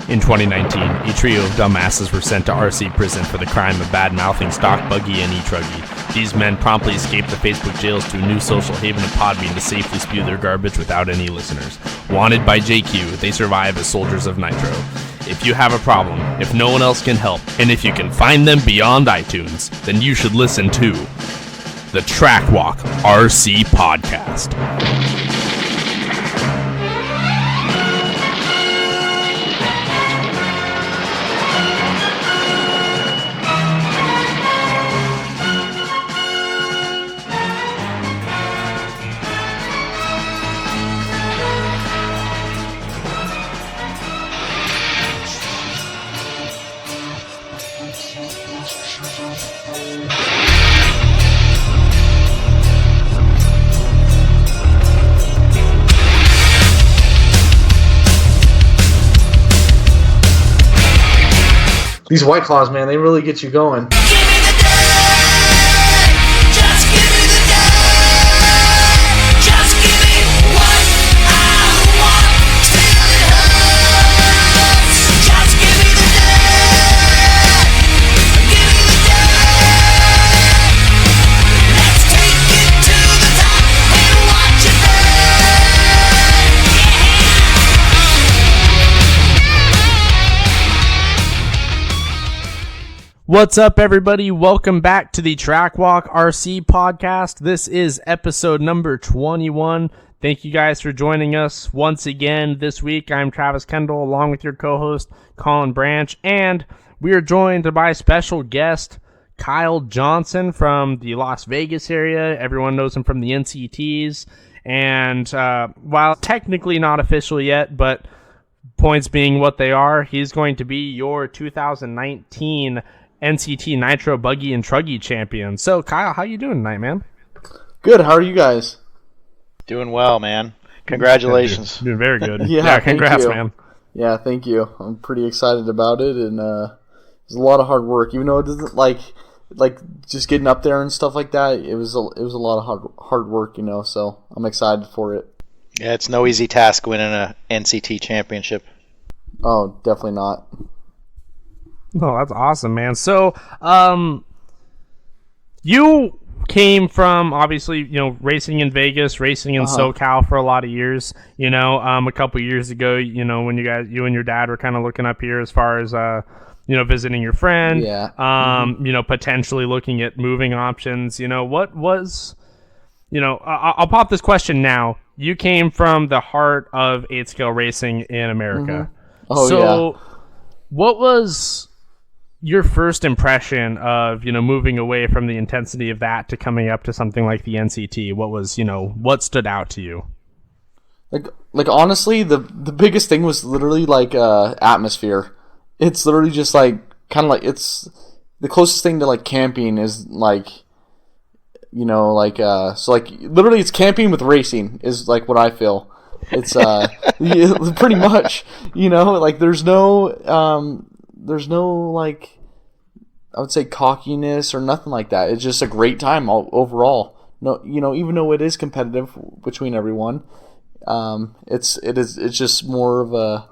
In 2019, a trio of dumbasses were sent to RC prison for the crime of bad-mouthing stock, buggy, and e-truggy. These men promptly escaped the Facebook jails to a new social haven of Podbean to safely spew their garbage without any listeners. Wanted by JQ, they survive as soldiers of Nitro. If you have a problem, if no one else can help, and if you can find them beyond iTunes, then you should listen to the Track Walk RC Podcast. These White Claws, man, they really get you going. What's up, everybody? Welcome back to the Track Walk RC Podcast. This is episode number 21. Thank you guys for joining us once again this week. I'm Travis Kendall, along with your co-host, Colin Branch, and we are joined by special guest, Kyle Johnson from the Las Vegas area. Everyone knows him from the NCTs, and while technically not official yet, but points being what they are, he's going to be your 2019 NCT Nitro Buggy and Truggy champion. So, Kyle, how you doing tonight, man? Good. How are you guys? Doing well, man. Congratulations. Doing very good. Yeah, congrats, man. Yeah, thank you. I'm pretty excited about it, and it's a lot of hard work. Even though it doesn't like just getting up there and stuff like that. It was a lot of hard work, So I'm excited for it. Yeah, it's no easy task winning a NCT championship. Oh, definitely not. Oh, that's awesome, man. So, you came from, obviously, racing in Vegas, racing in SoCal for a lot of years. A couple years ago, when you and your dad were kind of looking up here as far as, visiting your friend. Yeah. Potentially looking at moving options. What was, I'll pop this question now. You came from the heart of 8-scale racing in America. Mm-hmm. Oh, so, yeah. What was your first impression of, moving away from the intensity of that to coming up to something like the NCT? What was, what stood out to you? Like honestly, the biggest thing was literally atmosphere. It's literally just it's the closest thing to camping is literally it's camping with racing is what I feel. It's pretty much, there's no I would say cockiness or nothing like that. It's just a great time overall. No, even though it is competitive between everyone, it's just more of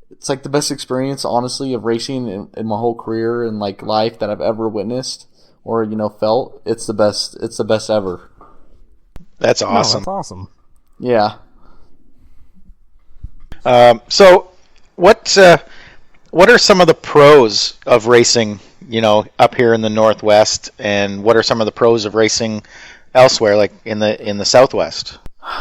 it's the best experience, honestly, of racing in my whole career and life that I've ever witnessed or felt. It's the best ever. That's awesome. That's awesome. Yeah. So what are some of the pros of racing, up here in the Northwest, and what are some of the pros of racing elsewhere, like in the Southwest?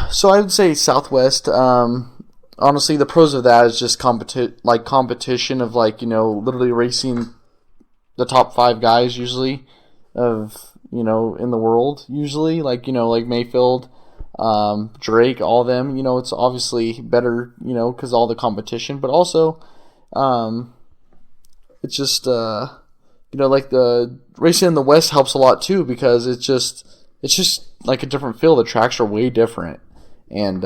So I would say Southwest. Honestly, the pros of that is just competition of literally racing the top 5 guys usually of in the world usually like Mayfield, Drake, all of them. It's obviously better because all the competition, but also it's just the racing in the West helps a lot too because it's just a different feel. The tracks are way different, and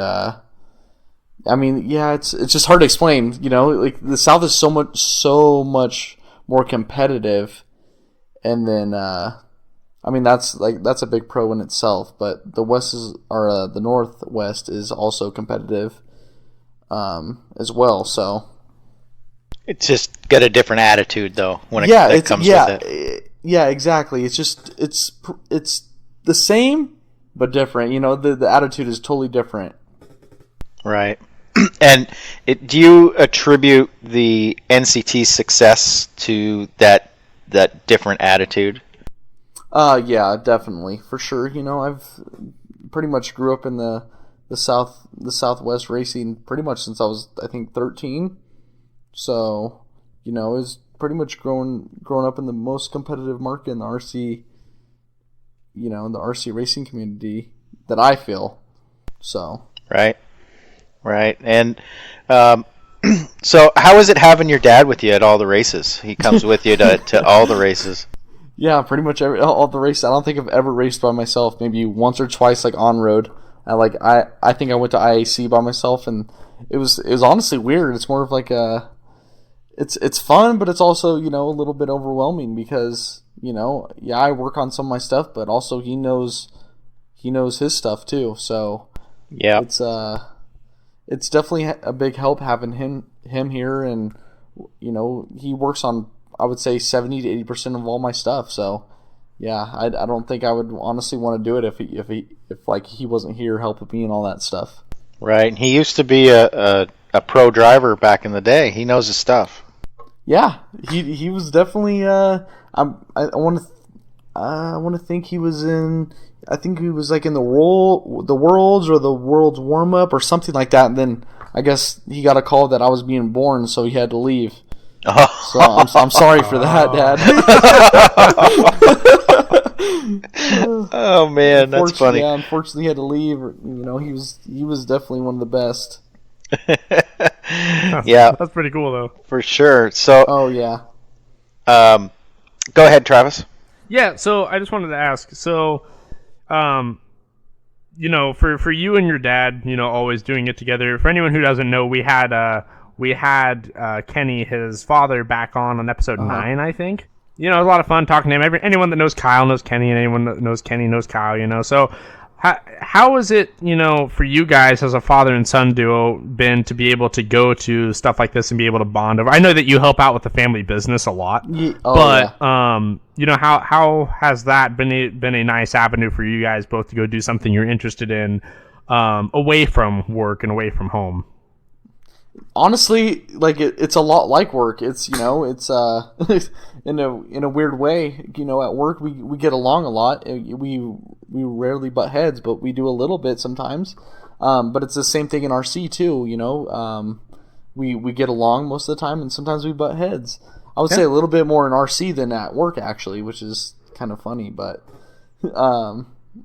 it's just hard to explain. The South is so much more competitive, and then that's a big pro in itself. But the the Northwest is also competitive as well. So It's just got a different attitude though when it comes with it. Yeah, exactly. It's just it's the same but different. You know, the attitude is totally different. Right. And do you attribute the NCT success to that different attitude? Yeah, definitely, for sure. You know, I've pretty much grew up in the Southwest racing pretty much since I was, I think, 13. So, you know, it's pretty much grown up in the most competitive market in the RC, you know, in the RC racing community that I feel. So. Right. And so how is it having your dad with you at all the races? He comes with you to all the races. Yeah, pretty much all the races. I don't think I've ever raced by myself. Maybe once or twice, like on road. I think I went to IAC by myself, and it was honestly weird. It's more of like it's fun, but it's also, you know, a little bit overwhelming because, you know, yeah, I work on some of my stuff, but also he knows his stuff too. So yeah, it's definitely a big help having him here, and, you know, he works on, I would say, 70 to 80% of all my stuff. So yeah, I don't think I would honestly want to do it if like he wasn't here helping me and all that stuff. Right. And he used to be a pro driver back in the day. He knows his stuff. Yeah, he was definitely. I want to think he was in. I think he was like in the Worlds or the Worlds warm up or something like that. And then I guess he got a call that I was being born, so he had to leave. Oh. So I'm sorry for that, Dad. Oh man, that's funny. Yeah, unfortunately, he had to leave. You know, he was definitely one of the best. Yeah, that's pretty cool though. For sure. So. Oh yeah. Go ahead, Travis. Yeah. So I just wanted to ask. So, you know, for you and your dad, you know, always doing it together. For anyone who doesn't know, we had Kenny, his father, back on episode 9, I think. You know, it was a lot of fun talking to him. Anyone that knows Kyle knows Kenny, and anyone that knows Kenny knows Kyle, you know. So how is it, you know, for you guys as a father and son duo been to be able to go to stuff like this and be able to bond over? I know that you help out with the family business a lot, you know, how has that been a nice avenue for you guys both to go do something you're interested in, away from work and away from home? Honestly, like it's a lot like work. It's, you know, it's in a weird way, you know, at work we get along a lot. We rarely butt heads, but we do a little bit sometimes. But it's the same thing in RC too, you know. We get along most of the time, and sometimes we butt heads. I would say a little bit more in RC than at work, actually, which is kind of funny. But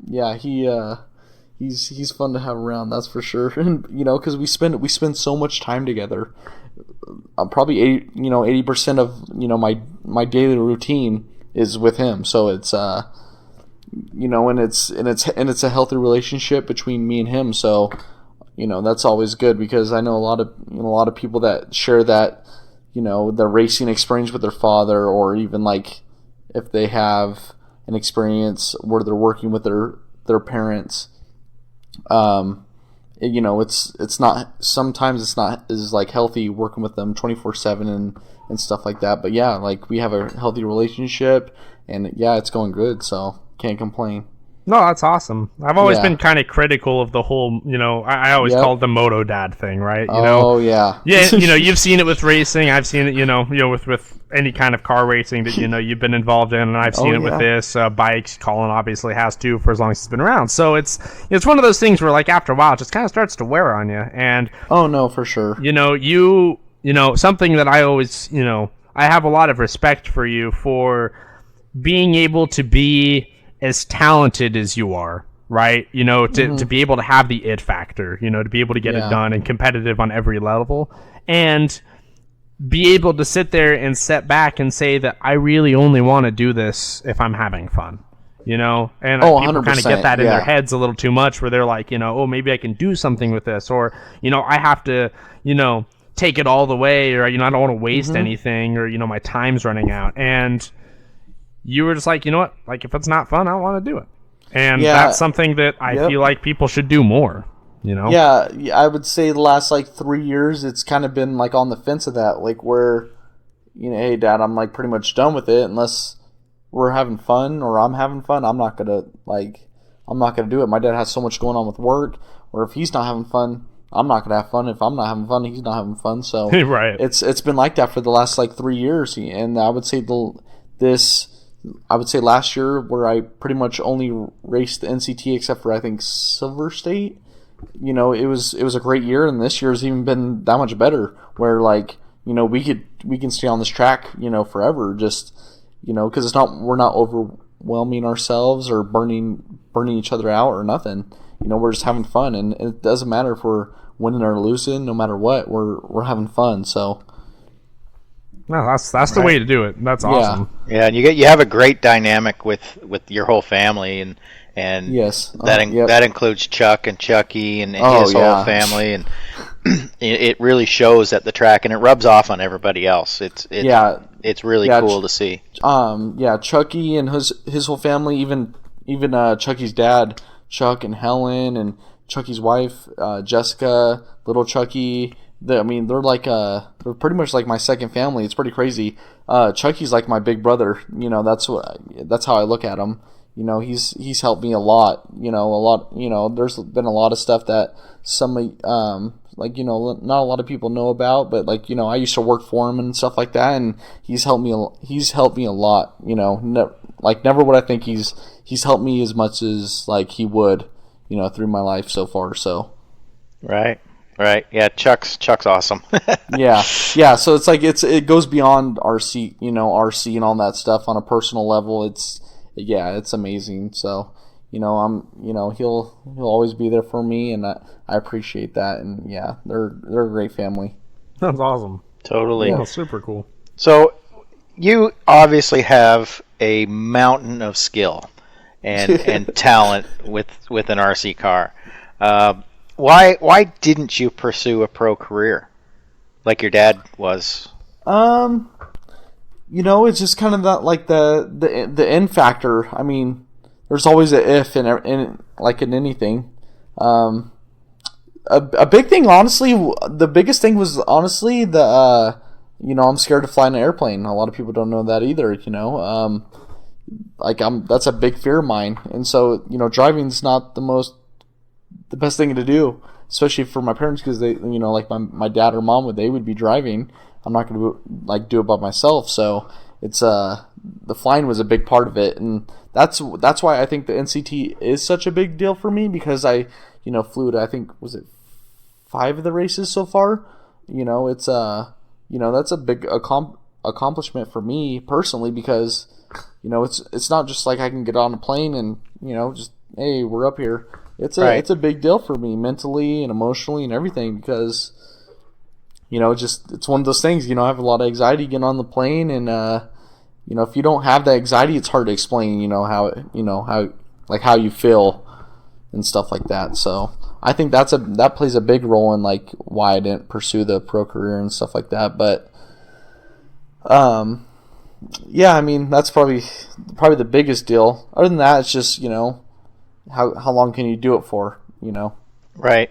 yeah, he's fun to have around, that's for sure. And, you know, because we spend so much time together. Probably 80% of, you know, my daily routine is with him. So it's you know, and it's a healthy relationship between me and him. So, you know, that's always good, because I know a lot of people that share that, you know, the racing experience with their father, or even like if they have an experience where they're working with their parents. You know, it's not, sometimes it's not as like healthy working with them 24/7 and stuff like that. But yeah, like we have a healthy relationship, and yeah, it's going good, so can't complain. No, that's awesome. I've always been kind of critical of the whole, you know, I always call it the moto dad thing, right? You know? Yeah. Yeah, you know, you've seen it with racing. I've seen it, you know, with any kind of car racing that, you know, you've been involved in, and I've seen it with this. Bikes, Colin obviously has too, for as long as he's been around. So it's one of those things where, like, after a while, it just kind of starts to wear on you. And oh no, for sure. You know, you know, something that I always, you know, I have a lot of respect for you for being able to be as talented as you are, right? You know, to be able to have the it factor, you know, to be able to get it done and competitive on every level, and be able to sit there and step back and say that I really only want to do this if I'm having fun, you know? And people kind of get that in their heads a little too much, where they're like, you know, oh, maybe I can do something with this, or, you know, I have to, you know, take it all the way, or, you know, I don't want to waste anything, or, you know, my time's running out. And you were just like, you know what? Like, if it's not fun, I don't want to do it. And that's something that I feel like people should do more. you know? Yeah, I would say the last like 3 years, it's kind of been like on the fence of that, like where, hey, Dad, I'm like pretty much done with it unless we're having fun or I'm having fun. I'm not gonna do it. My dad has so much going on with work, or if he's not having fun, I'm not gonna have fun. If I'm not having fun, he's not having fun. So Right. It's been like that for the last like 3 years, and I would say last year where I pretty much only raced the NCT except for I think Silver State. It was a great year, and this year's even been that much better. Where like we can stay on this track forever, just because we're not overwhelming ourselves or burning each other out or nothing. We're just having fun, and it doesn't matter if we're winning or losing. No matter what, we're having fun. So. No, that's the way to do it. That's awesome. Yeah, and you have a great dynamic with your whole family, and yes, that includes Chuck and Chucky and his whole family, and it really shows at the track, and it rubs off on everybody else. It's really cool to see. Chucky and his whole family, even Chucky's dad, Chuck and Helen, and Chucky's wife, Jessica, little Chucky. They're pretty much like my second family. It's pretty crazy. Chucky's like my big brother. That's how I look at him. He's helped me a lot. There's been a lot of stuff that not a lot of people know about, but I used to work for him and stuff like that, and he's helped me a lot. Never would I think he's helped me as much as like he would, through my life so far. So. Right. Yeah, Chuck's awesome. yeah. So it's like it goes beyond RC, RC and all that stuff on a personal level. It's amazing. So, he'll always be there for me, and I appreciate that. And yeah, they're a great family. That's awesome. Totally. Yeah, super cool. So, you obviously have a mountain of skill and talent with an RC car. Why didn't you pursue a pro career like your dad was? It's just kind of that, like the end factor. I mean, there's always an if in anything. A big thing, honestly, the biggest thing was honestly I'm scared to fly in an airplane. A lot of people don't know that either. That's a big fear of mine, and so driving's not the best thing to do, especially for my parents, because they, my dad or mom would be driving. I'm not going to do it by myself. So it's the flying was a big part of it, and that's why I think the NCT is such a big deal for me, because I flew to, I think, was it 5 of the races so far. It's that's a big accomplishment for me personally, because it's not just like I can get on a plane and just, hey, we're up here. It's a big deal for me mentally and emotionally and everything, because it's one of those things. I have a lot of anxiety getting on the plane, and if you don't have that anxiety, it's hard to explain how you feel and stuff like that. So I think that plays a big role in like why I didn't pursue the pro career and stuff like that. But I mean, that's probably the biggest deal. Other than that, it's just how long can you do it for? Right.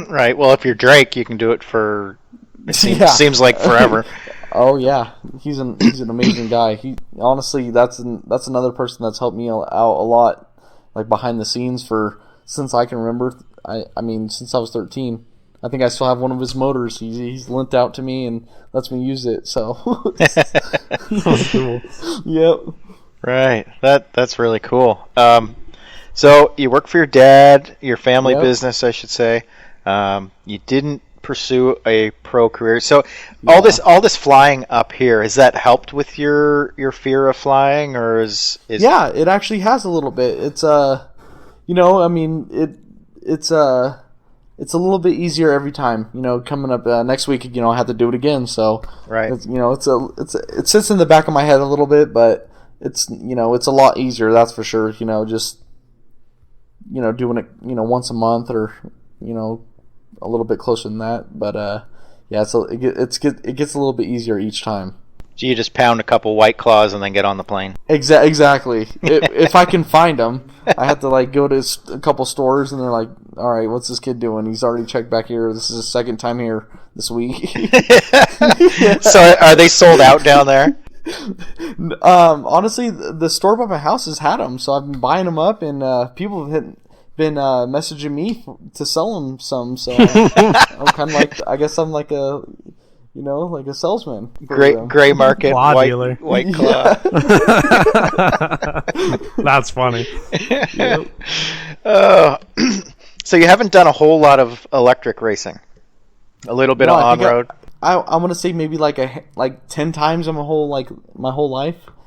Right. Well, if you're Drake, you can do it for. It seems like forever. Oh yeah, he's an amazing guy. He honestly, that's another person that's helped me out a lot, like behind the scenes since I can remember. I mean, since I was 13. I think I still have one of his motors. He's lent out to me and lets me use it. So That's cool. Yep. Right. That's really cool. So you work for your dad, your family business, I should say. You didn't pursue a pro career. So all this flying up here, has that helped with your fear of flying, or is Yeah, it actually has a little bit. It's I mean, it's a little bit easier every time. Coming up next week, I have to do it again. So right. It sits in the back of my head a little bit, but it's it's a lot easier. That's for sure. Just doing it once a month, or a little bit closer than that. But it gets a little bit easier each time. So you just pound a couple White Claws and then get on the plane. Exactly. If I can find them, I have to like go to a couple stores, and they're like, "All right, what's this kid doing? He's already checked back here. This is his second time here this week." So are they sold out down there? Honestly, the store by my house has had them, so I've been buying them up, and people have been messaging me to sell them some. So I'm kind of like, I guess I'm like a. Like a salesman. Gray market, Claw dealer. White Claw. That's funny. Yep. So you haven't done a whole lot of electric racing. A little bit of on-road. I want to say maybe like 10 times in my whole life.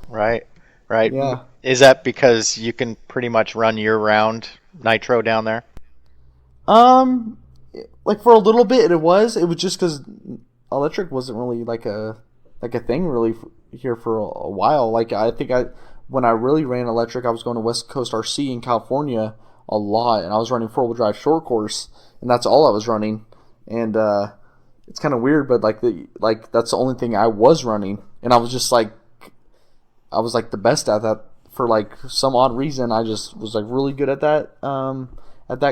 Right. Yeah. Is that because you can pretty much run year-round nitro down there? Like for a little bit, it was just because electric wasn't really like a thing really here for a while. Like I think when I really ran electric, I was going to West Coast RC in California a lot, and I was running 4-wheel drive short course, and that's all I was running. And it's kind of weird, but that's the only thing I was running, and I was just like, I was like the best at that for like some odd reason. I just was like really good at that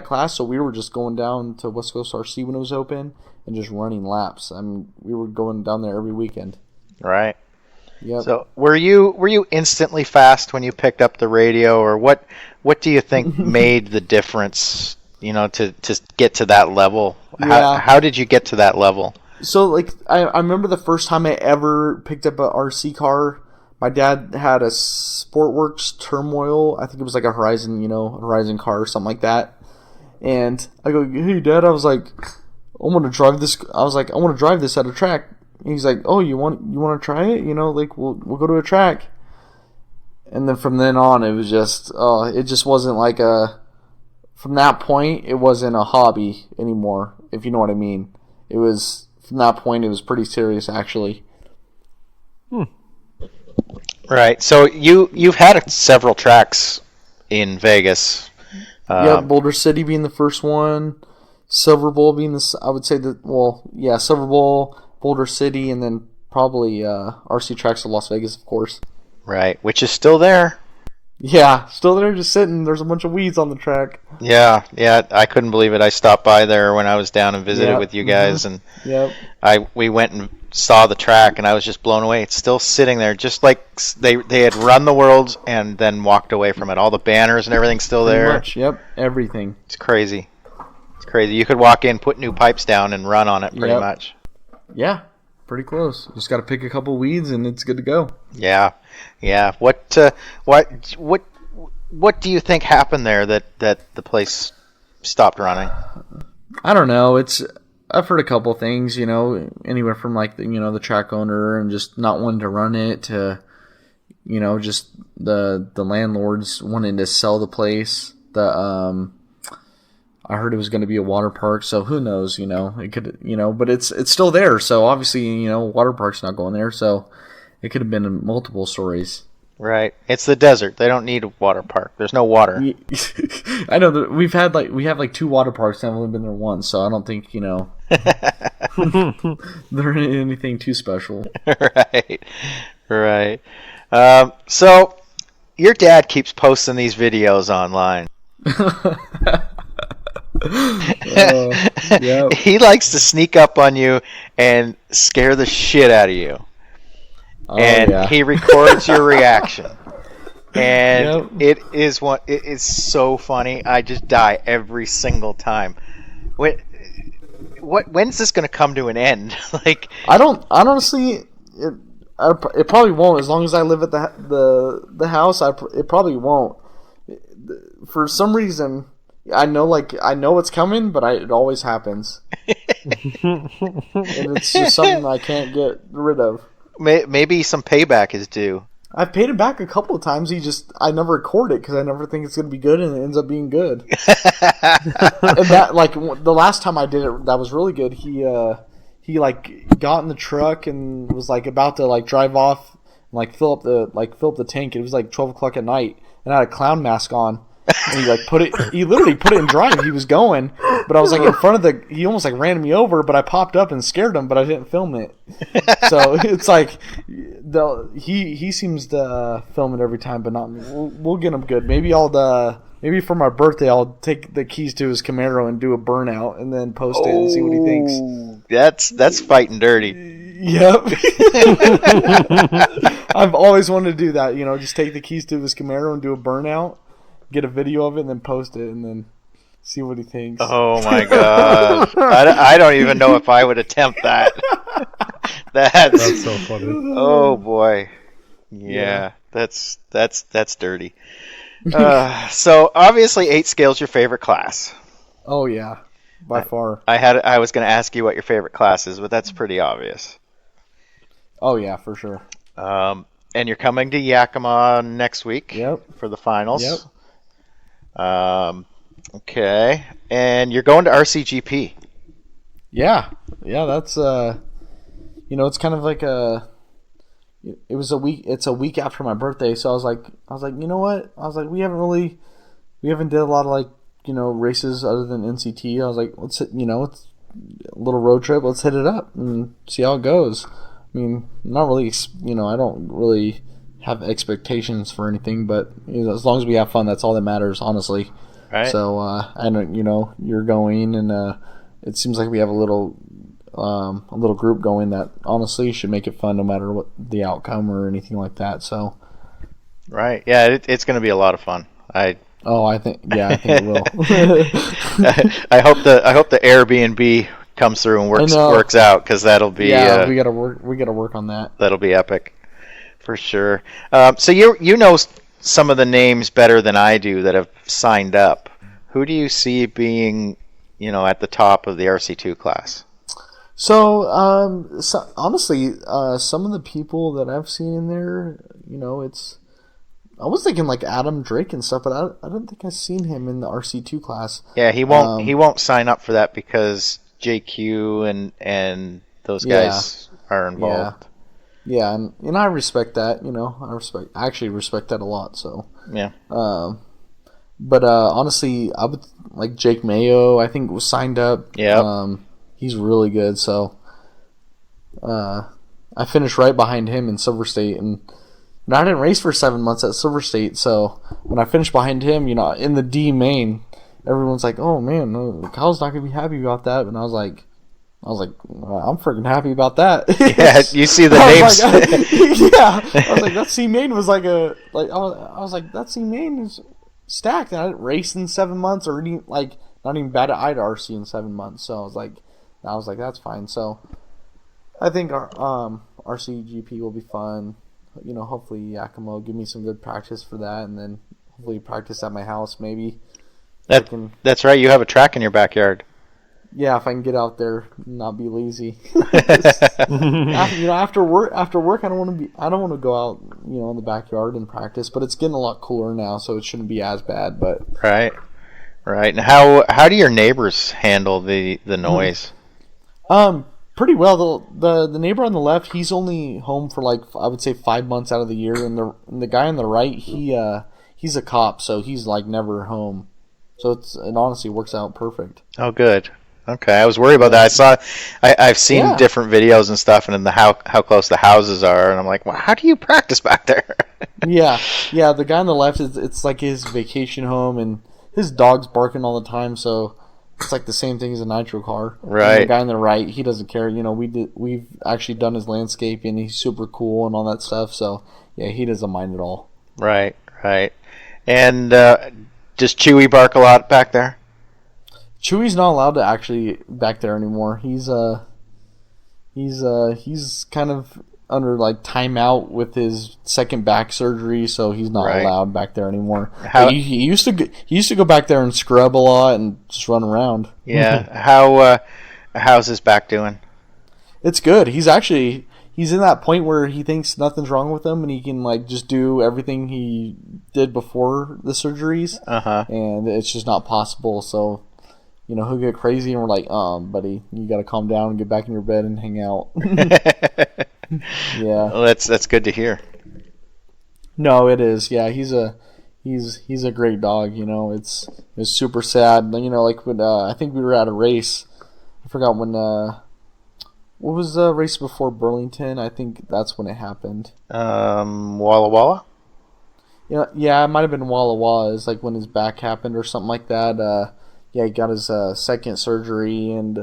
class. So we were just going down to West Coast RC when it was open and just running laps. I mean, we were going down there every weekend. Right. Yep. So were you instantly fast when you picked up the radio, or what do you think made the difference, to get to that level? Yeah. How did you get to that level? So like I remember the first time I ever picked up a RC car. My dad had a Sportworks Turmoil. I think it was like a Horizon car or something like that. And I go, "Hey Dad," I was like, "I want to drive this." I was like, "I want to drive this at a track." And he's like, "Oh, you want to try it? Like we'll go to a track." And then from then on, it was just it just wasn't like from that point, it wasn't a hobby anymore, if you know what I mean. It was from that point, it was pretty serious actually. Right. So you've had several tracks in Vegas. Boulder City being the first one, Silver Bowl being I would say Silver Bowl, Boulder City, and then probably RC Tracks of Las Vegas, of course. Right, which is still there. Yeah, still there, just sitting. There's a bunch of weeds on the track. Yeah, I couldn't believe it. I stopped by there when I was down and visited with you guys, and we went and saw the track, and I was just blown away. It's still sitting there, just like they had run the Worlds and then walked away from it. All the banners and everything's still there. Pretty much, yep, everything. It's crazy. You could walk in, put new pipes down, and run on it pretty much. Yeah, pretty close. Just got to pick a couple weeds, and it's good to go. Yeah. What do you think happened there that the place stopped running? I don't know. I've heard a couple things, anywhere from like the track owner and just not wanting to run it to, just the landlords wanting to sell the place. I heard it was going to be a water park, so who knows? It could, but it's still there. So obviously, water park's not going there, so it could have been multiple stories. Right. It's the desert. They don't need a water park. There's no water. I know that we have 2 water parks and I've only been there once, so I don't think, they're anything too special. Right. So your dad keeps posting these videos online. He likes to sneak up on you and scare the shit out of you. He records your reaction, and it is so funny. I just die every single time. When's this going to come to an end? I honestly, it probably won't. As long as I live at the house, it probably won't. For some reason, I know it's coming, but it always happens, and it's just something I can't get rid of. Maybe some payback is due. I've paid him back a couple of times. I never record it because I never think it's going to be good, and it ends up being good. And that, the last time I did it, that was really good. He got in the truck and was about to drive off and fill up the tank. It was 12 o'clock at night, and I had a clown mask on. And he literally put it in drive. He was going, but I was in front of he almost ran me over, but I popped up and scared him, but I didn't film it. So it's he seems to film it every time, but not me. We'll get him good. Maybe maybe for my birthday I'll take the keys to his Camaro and do a burnout and then post it and see what he thinks. That's fighting dirty. Yep. I've always wanted to do that. Just take the keys to his Camaro and do a burnout, get a video of it, and then post it, and then see what he thinks. Oh my gosh! I don't even know if I would attempt that. That's so funny. Oh boy, yeah. That's dirty. So obviously, 8 scale's your favorite class. Oh yeah, by far. I was going to ask you what your favorite class is, but that's pretty obvious. Oh yeah, for sure. And you're coming to Yakima next week. Yep. For the finals. Yep. Okay, and you're going to RCGP. Yeah, that's it's kind of like it's a week after my birthday, so I was like, you know what? I was like, we haven't did a lot of races other than NCT. I was like, let's it's a little road trip. Let's hit it up and see how it goes. I mean, not really, I don't really have expectations for anything, but as long as we have fun, that's all that matters, honestly. Right. So I know, you're going, and it seems like we have a little group going that honestly should make it fun no matter what the outcome or anything like that. So. Right. Yeah, it's going to be a lot of fun. I think it will. I hope the Airbnb comes through and works out, because that'll be we gotta work on that. That'll be epic for sure. So you know some of the names better than I do that have signed up. Who do you see being at the top of the RC2 class? So honestly, some of the people that I've seen in there, I was thinking like Adam Drake and stuff, but I don't think I've seen him in the RC2 class. Yeah, he won't sign up for that because JQ and those guys are involved. Yeah, and I respect that. I actually respect that a lot. So yeah. But honestly, I would like Jake Mayo. I think was signed up. Yeah. He's really good. So I finished right behind him in Silver State, and I didn't race for 7 months at Silver State. So when I finished behind him, in the D main, everyone's like, "Oh man, Kyle's not gonna be happy about that." And I was like, well, I'm freaking happy about that. Yeah, you see the names. I was like, that C main was like I was like, that C main is stacked. And I didn't race in 7 months, or not even bad at IRC in 7 months. So I was like, that's fine. So I think our RCGP will be fun. Hopefully Yakima will give me some good practice for that, and then hopefully practice at my house maybe. That's right. You have a track in your backyard. Yeah, if I can get out there and not be lazy. After work, I don't want to go out, in the backyard and practice. But it's getting a lot cooler now, so it shouldn't be as bad. But right. And how do your neighbors handle the noise? Pretty well. The neighbor on the left, he's only home for I would say 5 months out of the year, and the guy on the right, he's a cop, so he's never home. So it honestly works out perfect. Oh, good. Okay, I was worried about that. I've seen different videos and stuff, and how close the houses are, and I'm like, well, how do you practice back there? Yeah. The guy on the left it's like his vacation home, and his dog's barking all the time, so it's like the same thing as a nitro car. Right. And the guy on the right, he doesn't care. We've actually done his landscape, and he's super cool and all that stuff. So yeah, he doesn't mind at all. Right. And does Chewy bark a lot back there? Chewy's not allowed to actually back there anymore. He's kind of under timeout with his second back surgery, so he's not allowed back there anymore. He used to go back there and scrub a lot and just run around. Yeah. How's his back doing? It's good. He's in that point where he thinks nothing's wrong with him, and he can just do everything he did before the surgeries. And it's just not possible. So he'll get crazy, and we're like, buddy, you got to calm down and get back in your bed and hang out. Yeah. Well, that's good to hear. No, it is. Yeah, he's a great dog. It's super sad. When I think we were at a race. I forgot when What was the race before Burlington? I think that's when it happened. Walla Walla? Yeah, it might have been Walla Walla. It's like when his back happened or something like that. He got his second surgery, and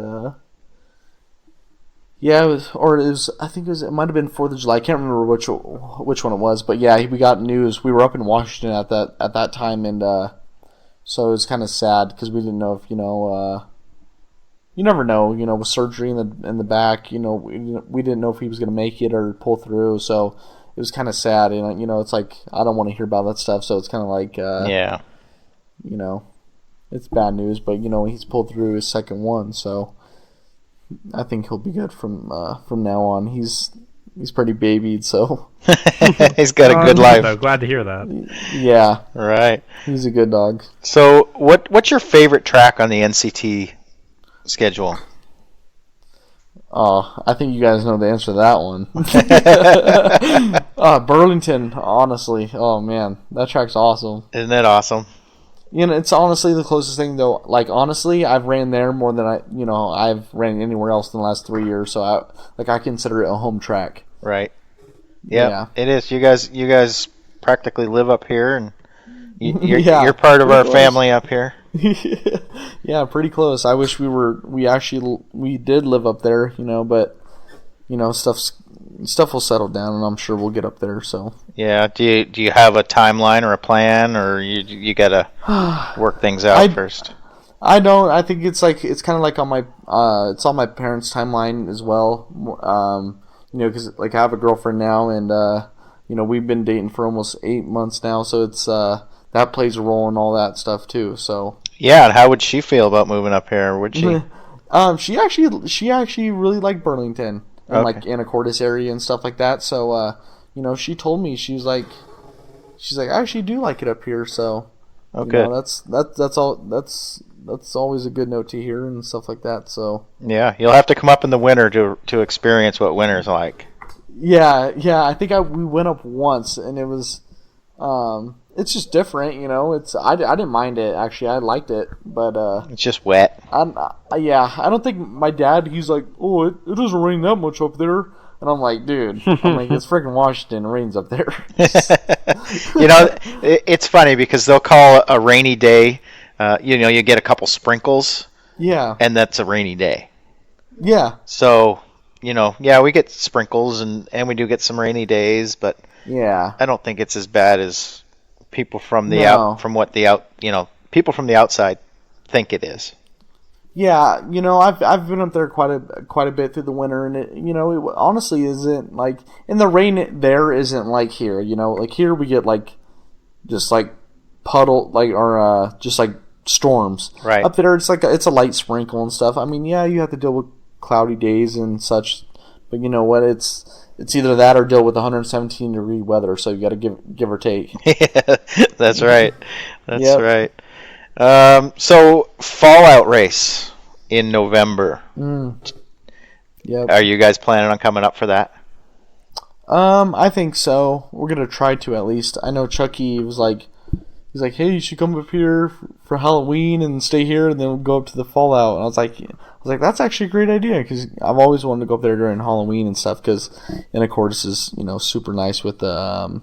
yeah, I think it might have been 4th of July. I can't remember which one it was, but yeah, we got news. We were up in Washington at that time, and so it was kind of sad because we didn't know if you never know, with surgery in the back, we didn't know if he was going to make it or pull through, so it was kind of sad, and it's like I don't want to hear about that stuff, so it's kind of like yeah, it's bad news, but he's pulled through his second one, so I think he'll be good from now on. He's pretty babied, so he's got a good life. Though. Glad to hear that. Yeah, right. He's a good dog. So, what's your favorite track on the NCT schedule? Oh, I think you guys know the answer to that one. Burlington, honestly. Oh man, that track's awesome. Isn't that awesome? It's honestly the closest thing though. Like honestly, I've ran there more than I've ran anywhere else in the last 3 years. So I consider it a home track. Right. Yep, yeah, it is. You guys practically live up here, and you're part of our family up here. Yeah, pretty close. I wish we did live up there, but stuff will settle down, and I'm sure we'll get up there. So yeah, do you have a timeline or a plan, or you gotta work things out first? I don't. I think it's kind of like on my it's on my parents' timeline as well. Because like I have a girlfriend now, and we've been dating for almost 8 months now, so it's that plays a role in all that stuff too. So yeah, and how would she feel about moving up here? Would she? She actually really liked Burlington and like Anacortes area and stuff like that. So she told me she's like I actually do like it up here. So that's always a good note to hear and stuff like that. So yeah, you'll have to come up in the winter to experience what winter's like. Yeah. I think we went up once, and it was it's just different, I didn't mind it actually. I liked it, but it's just wet. I don't think my dad. He's like, oh, it doesn't rain that much up there, and I'm like, dude, it's freaking Washington. It rains up there. It's funny because they'll call a rainy day. You get a couple sprinkles. Yeah. And that's a rainy day. Yeah. So we get sprinkles and we do get some rainy days, but yeah, I don't think it's as bad as people from the people from the outside think it is. Yeah, I've been up there quite a bit through the winter, and it honestly isn't like, and the rain there isn't like here. Like here we get like just like puddle or just like storms. Right. Up there it's a light sprinkle and stuff. I mean, yeah, you have to deal with cloudy days and such, but you know what? It's either that or deal with 117-degree weather, so you got to give or take. Yeah, that's right. That's right. So Fallout race in November. Yep. Are you guys planning on coming up for that? I think so. We're gonna try to at least. I know Chucky was like, he's like, hey, you should come up here for Halloween and stay here, and then we'll go up to the Fallout. And I was like, that's actually a great idea, because I've always wanted to go up there during Halloween and stuff, because Anacortes is super nice with the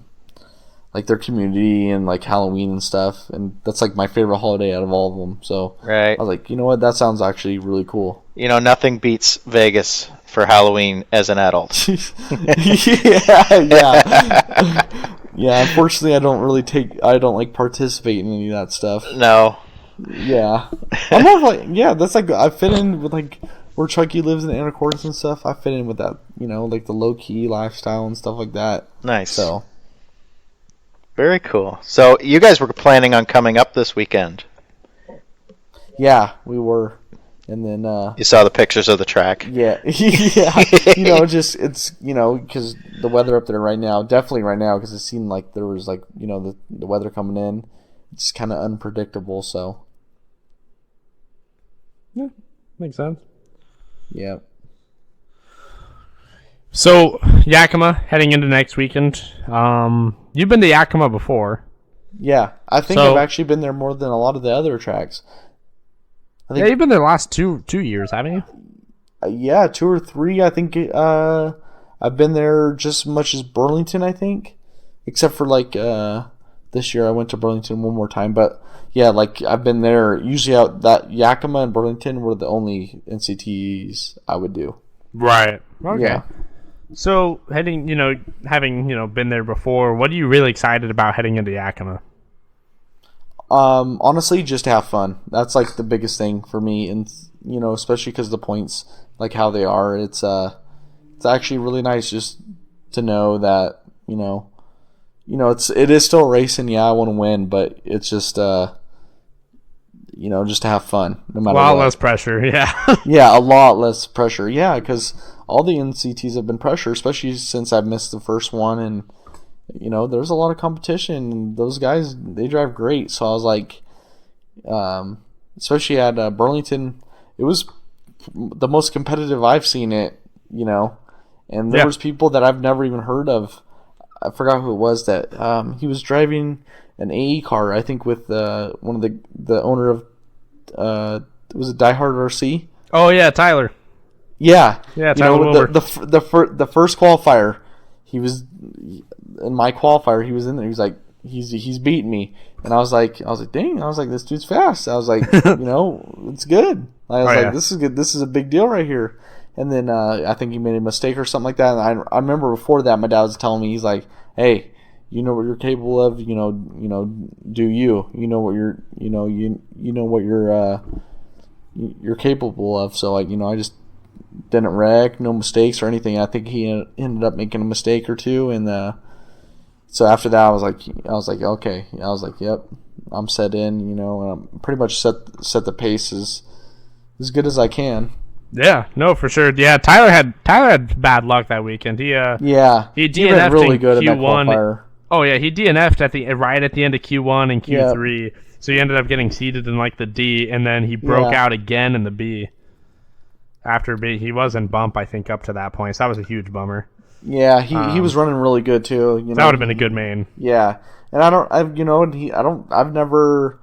like their community and like Halloween and stuff, and that's like my favorite holiday out of all of them. So right. I was like, you know what, that sounds actually really cool. Nothing beats Vegas for Halloween as an adult. Yeah. Unfortunately, I don't like participate in any of that stuff. No. Yeah, I'm more like, that's like I fit in with like where Chucky lives in Anacortes and stuff. I fit in with that, like the low key lifestyle and stuff like that. Nice. So very cool. So you guys were planning on coming up this weekend? Yeah, we were, and then you saw the pictures of the track. Yeah, yeah. Just it's because the weather up there right now, definitely right now, because it seemed like there was like the weather coming in. It's kind of unpredictable, so. Yeah, makes sense. Yeah. So, Yakima, heading into next weekend. You've been to Yakima before. Yeah, I think I've actually been there more than a lot of the other tracks. You've been there the last two years, haven't you? Yeah, 2 or 3. I think I've been there just as much as Burlington, I think. Except for like this year I went to Burlington one more time, but yeah, like I've been there. Usually out that Yakima and Burlington were the only NCTs I would do. Right. Okay. Yeah. So having been there before, what are you really excited about heading into Yakima? Honestly, just to have fun. That's like the biggest thing for me, and especially because the points, like how they are, it's actually really nice just to know that it is still racing. Yeah, I want to win, but it's just just to have fun, no matter what. A lot what. less pressure, yeah. Yeah, a lot less pressure. Yeah, because all the NCTs have been pressure, especially since I missed the first one, and there's a lot of competition. And those guys, they drive great. So I was like, especially at Burlington, it was the most competitive I've seen it. And there was people that I've never even heard of. I forgot who it was that he was driving an AE car, I think, with one of the owner of was it Die Hard RC? Oh yeah, Tyler. Yeah, Tyler. The first qualifier, he was in my qualifier. He was in there. He was like, he's beating me, and I was like, dang! I was like, this dude's fast. I was like, it's good. I was like, this is good. This is a big deal right here. And then I think he made a mistake or something like that. And I remember before that, my dad was telling me, he's like, hey, you know what you're capable of. Do you? You know what you're capable of. So like, I just didn't wreck, no mistakes or anything. I think he ended up making a mistake or two, and so after that, I was like, okay. I was like, yep, I'm set in, and I'm pretty much set the pace as good as I can. Yeah, no, for sure. Yeah, Tyler had bad luck that weekend. He DNF'd really in good Q1. in that qualifier. Oh yeah, he DNF'd right at the end of Q1 and Q3. Yep. So he ended up getting seated in like the D, and then he broke out again in the B. After B, he was in bump, I think, up to that point. So that was a huge bummer. Yeah, he was running really good too. That would have been a good main. Yeah, and I've never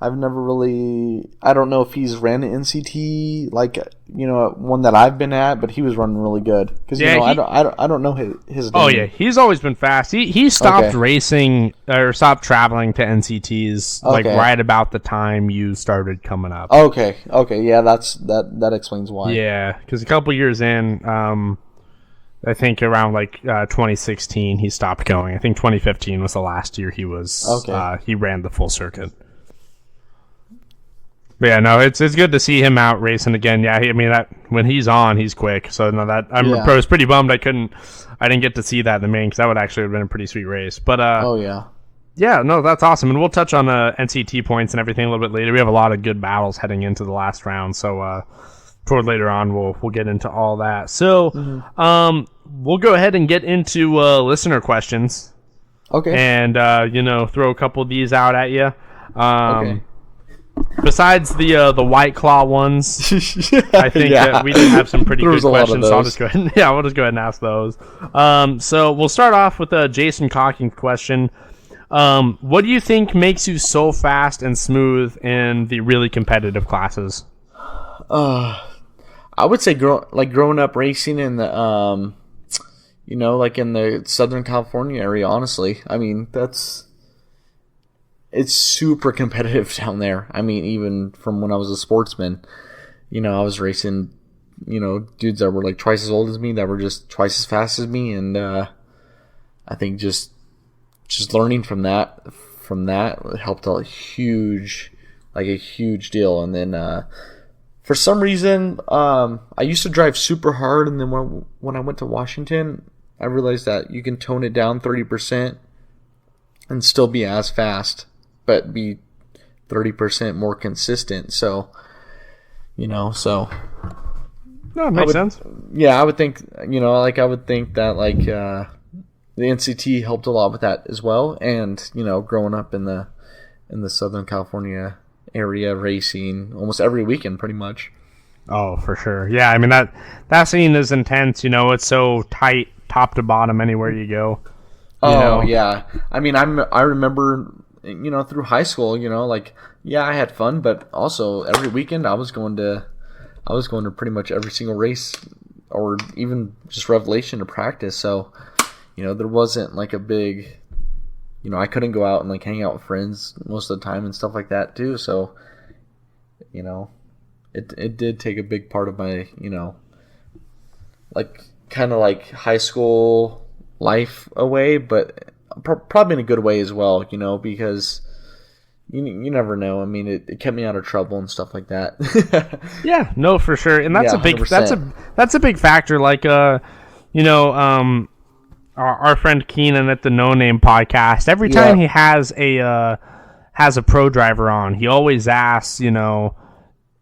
really. I don't know if he's ran an NCT like one that I've been at, but he was running really good because I don't know his name. Oh yeah, he's always been fast. He stopped racing or stopped traveling to NCTs like right about the time you started coming up. Okay, yeah, that explains why. Yeah, because a couple years in, I think around like 2016 he stopped going. I think 2015 was the last year he was. He ran the full circuit. But yeah, no, it's good to see him out racing again. Yeah, that when he's on, he's quick. So no, I was pretty bummed I didn't get to see that in the main because that would actually have been a pretty sweet race. But yeah, no, that's awesome, and we'll touch on NCT points and everything a little bit later. We have a lot of good battles heading into the last round, so toward later on we'll get into all that. So we'll go ahead and get into listener questions. Okay, and throw a couple of these out at you. Okay. Besides the White Claw ones, I think that we did have some pretty good questions. So I'll just go ahead. We'll just go ahead and ask those. So we'll start off with a Jason Cocking question. What do you think makes you so fast and smooth in the really competitive classes? I would say growing up racing in the like in the Southern California area. Honestly, I mean it's super competitive down there. I mean, even from when I was a sportsman, I was racing, dudes that were like twice as old as me, that were just twice as fast as me, and I think just learning from that helped a huge deal. And then for some reason, I used to drive super hard, and then when I went to Washington, I realized that you can tone it down 30% and still be as fast, but be 30% more consistent. So, so. No, it makes sense. Yeah, I would think, I would think that, the NCT helped a lot with that as well. And, growing up in the Southern California area racing almost every weekend pretty much. Oh, for sure. Yeah, I mean, that scene is intense. It's so tight, top to bottom, anywhere you go. Yeah. I mean, I remember, through high school, I had fun, but also every weekend I was going to I was going to pretty much every single race, or even just Revelation to practice. So, there wasn't like a big, I couldn't go out and like hang out with friends most of the time and stuff like that too. So, it did take a big part of my, like kind of like high school life away, but probably in a good way as well, because you never know. I mean, it kept me out of trouble and stuff like that. Yeah, no, for sure, and that's Yeah, a big 100%. that's a big factor. Like, our friend Keenan at the No Name podcast. Every time he has a pro driver on, he always asks, did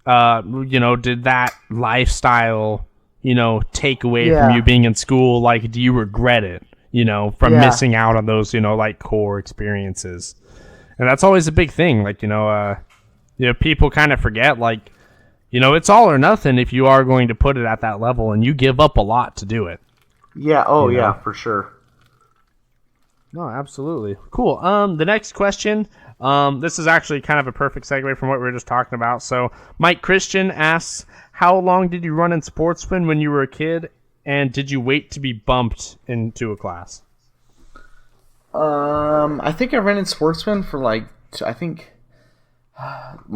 that lifestyle, take away from you being in school? Like, do you regret it? From missing out on those, like core experiences. And that's always a big thing. Like, people kind of forget, like, it's all or nothing if you are going to put it at that level, and you give up a lot to do it. Yeah. Oh, yeah, for sure. No, absolutely. Cool. The next question, this is actually kind of a perfect segue from what we were just talking about. So Mike Christian asks, how long did you run in sportsman when you were a kid, and did you wait to be bumped into a class? I think I ran in sportsman for my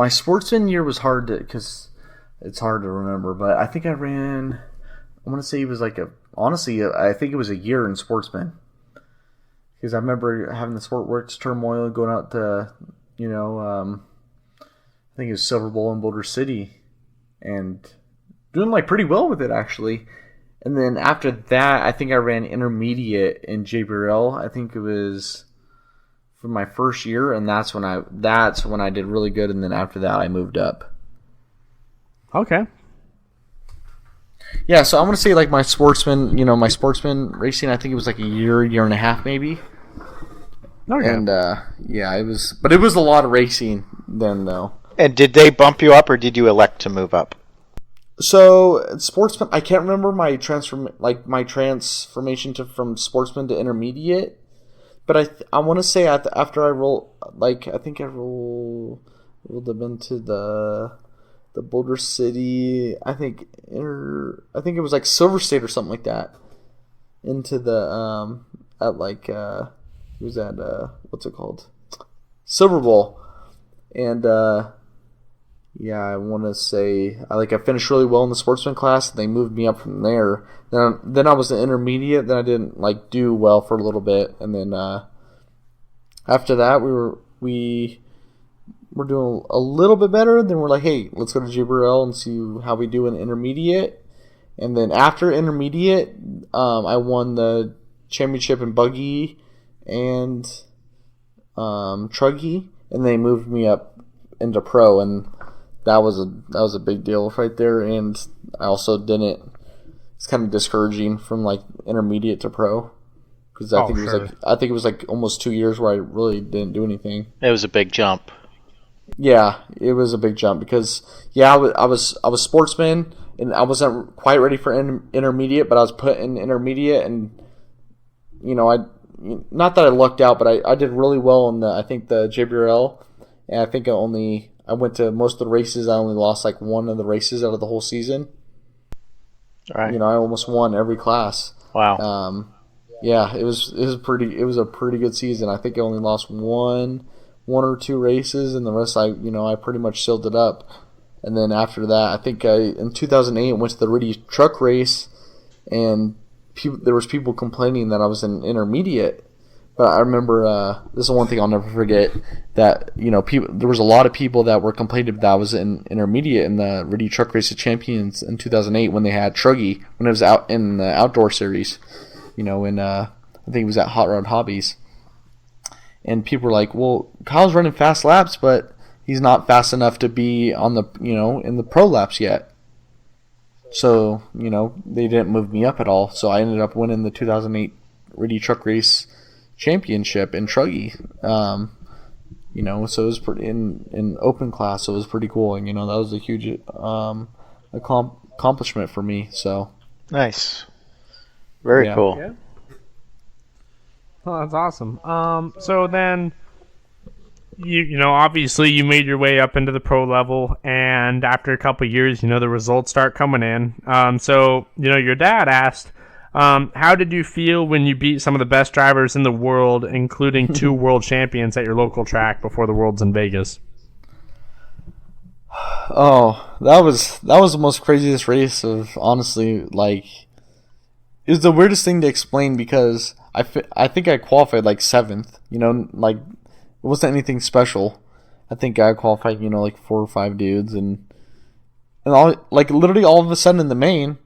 sportsman year was hard because it's hard to remember, but I think I ran, I want to say it was like I think it was a year in sportsman. Because I remember having the sport works turmoil, going out to, I think it was Silver Bowl in Boulder City, and doing like pretty well with it actually. And then after that, I think I ran intermediate in JBRL. I think it was for my first year, and that's when I did really good. And then after that, I moved up. Okay. Yeah, so I'm gonna say like my sportsman racing. I think it was like a year and a half maybe. Okay. And it was a lot of racing then though. And did they bump you up, or did you elect to move up? So sportsman, I can't remember my transformation from sportsman to intermediate, but I want to say after I rolled them into the Boulder City. I think it was like Silver State or something like that. Into the what's it called? Silver Bowl, and I want to say I finished really well in the sportsman class. And they moved me up from there. Then I was an intermediate. Then I didn't do well for a little bit, and then after that we were doing a little bit better. Then we're like, hey, let's go to JBRL and see how we do in intermediate. And then after intermediate, I won the championship in buggy and truggy, and they moved me up into pro, and that was a big deal right there. And I also didn't. It's kind of discouraging from intermediate to pro, because I think it was almost 2 years where I really didn't do anything. It was a big jump. Yeah, it was a big jump because I was sportsman, and I wasn't quite ready for intermediate, but I was put in intermediate, and not that I lucked out, but I did really well in the JBRL, and I think I went to most of the races. I only lost one of the races out of the whole season. All right. I almost won every class. Wow. It was a pretty good season. I think I only lost one or two races, and the rest I pretty much sealed it up. And then after that, I think in 2008 went to the Riddy truck race, and there was people complaining that I was in intermediate. But I remember this is one thing I'll never forget, that there was a lot of people that were complaining that I was in intermediate in the Riddy Truck Race of Champions in 2008 when they had Truggy, when it was out in the outdoor series, I think it was at Hot Rod Hobbies. And people were like, well, Kyle's running fast laps, but he's not fast enough to be on the in the pro laps yet. So they didn't move me up at all. So I ended up winning the 2008 Riddy Truck Race Championship in Truggy. So it was pretty in open class. So it was pretty cool, and that was a huge accomplishment for me. So nice, very cool. Yeah. Oh, that's awesome. So then, obviously you made your way up into the pro level, and after a couple of years, the results start coming in. So your dad asked, how did you feel when you beat some of the best drivers in the world, including 2 world champions at your local track before the Worlds in Vegas? Oh, that was the most craziest race of, honestly, like, it was the weirdest thing to explain because I think I qualified like 7th, like, it wasn't anything special. I think I qualified, like 4 or 5 dudes, and all, like, literally all of a sudden in the main,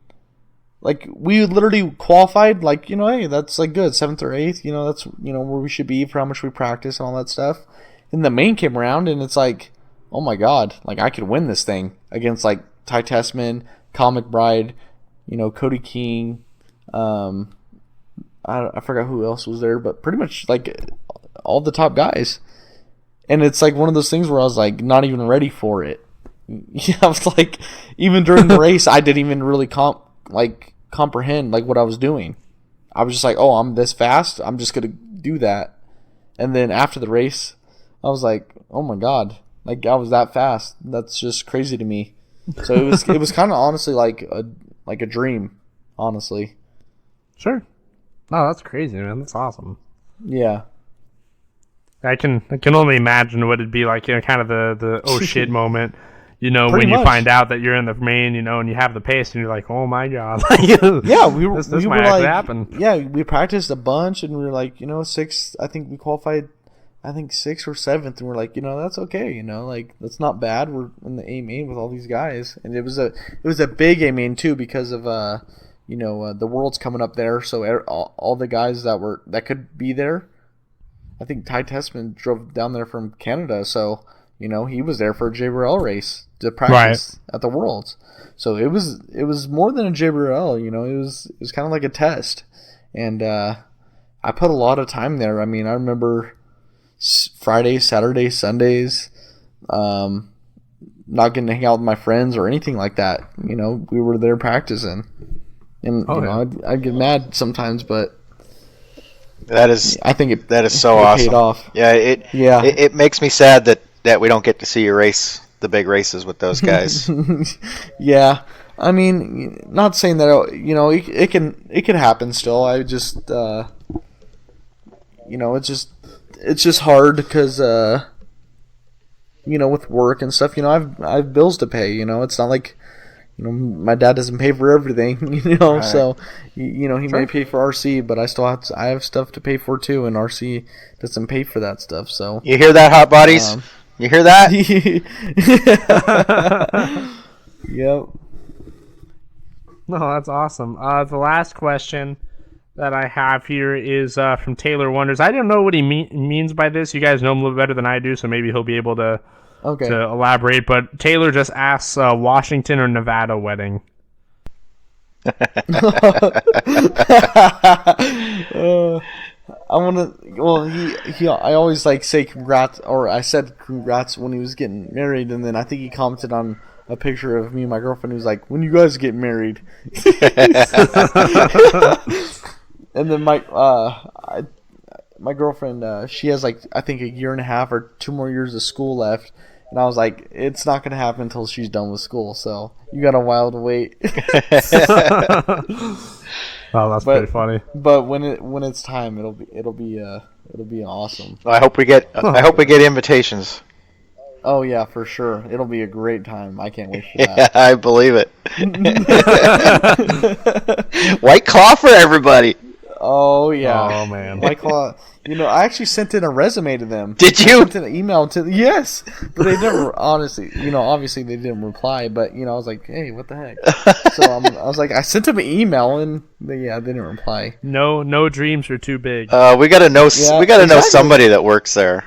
like, we literally qualified, like, hey, that's like good, 7th or 8th, that's, where we should be for how much we practice and all that stuff. And the main came around, and it's like, oh my god, like, I could win this thing against, like, Ty Tessman, Kyle McBride, Cody King, I forgot who else was there, but pretty much, like, all the top guys. And it's like one of those things where I was like not even ready for it. I was like, even during the race, I didn't even really comprehend like what I was doing. I was just like, oh, I'm this fast, I'm just gonna do that. And then after the race, I was like, oh my god, like, I was that fast. That's just crazy to me. So it was kind of honestly like a dream, honestly. Sure. Oh, that's crazy, man. That's awesome. Yeah. I can only imagine what it'd be like, kind of the oh shit moment, when Pretty you much. find out that you're in the main, and you have the pace, and you're like, oh my god. Yeah, we were. This we might were actually like, happen. Yeah, we practiced a bunch, and we were like, 6. I think we qualified. I think 6th or 7th, and we're like, that's okay. Like, that's not bad. We're in the A main with all these guys, and it was a big A main too because of the World's coming up there, so all the guys that could be there. I think Ty Tessman drove down there from Canada, so he was there for a JBRL race to practice at the Worlds. So it was more than a JBRL, it was kind of like a test, and I put a lot of time there. I mean, I remember Fridays, Saturdays, Sundays, not getting to hang out with my friends or anything like that. We were there practicing, and I'd get mad sometimes, but. I think that is so awesome. Paid off. Yeah, it makes me sad that we don't get to see you race the big races with those guys. Yeah, I mean, not saying that it can happen still. I just it's just hard because with work and stuff. I've bills to pay. It's not like. My dad doesn't pay for everything, right. So, he may pay for RC, but I have stuff to pay for too, and RC doesn't pay for that stuff, so. You hear that, hot bodies? You hear that? Yep. No, that's awesome. The last question that I have here is from Taylor Wonders. I don't know what he means by this. You guys know him a little better than I do, so maybe he'll be able to elaborate, but Taylor just asks Washington or Nevada wedding. I always say congrats, or I said congrats when he was getting married, and then I think he commented on a picture of me and my girlfriend who's like, when you guys get married. And then my girlfriend, she has I think a year and a half or 2 more years of school left. And I was like, it's not going to happen until she's done with school, so you got a while to wait. Oh, that's pretty funny. But when it's time, it'll be awesome. I hope we get invitations. Oh yeah, for sure. It'll be a great time. I can't wait for that. Yeah, I believe it. White Claw for everybody. Oh yeah. Oh man. White Claw. I actually sent in a resume to them. Did you? I sent in an email to yes, but they never. Honestly, obviously they didn't reply. But I was like, hey, what the heck? So I was like, I sent them an email, and they didn't reply. No dreams are too big. We gotta know. Yeah, we gotta know somebody that works there.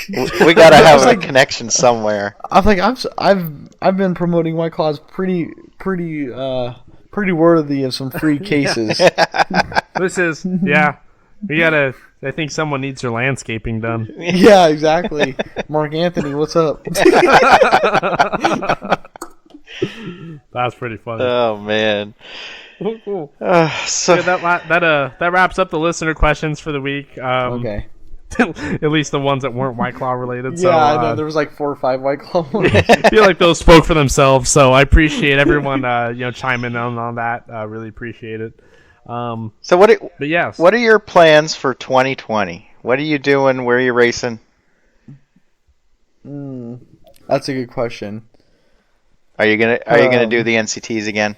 We gotta have a connection somewhere. I'm like, I've been promoting White Claws pretty worthy of some free cases. This is we gotta. I think someone needs their landscaping done. Yeah, exactly. Mark Anthony, what's up? That's pretty funny. Oh man. Cool. So that wraps up the listener questions for the week. Okay. At least the ones that weren't White Claw related. So, Yeah, I know. There was like 4 or 5 White Claw ones. I feel like those spoke for themselves. So I appreciate everyone, chiming in on that. Really appreciate it. So But yes, what are your plans for 2020? What are you doing? Where are you racing? That's a good question. Are you gonna do the NCTs again?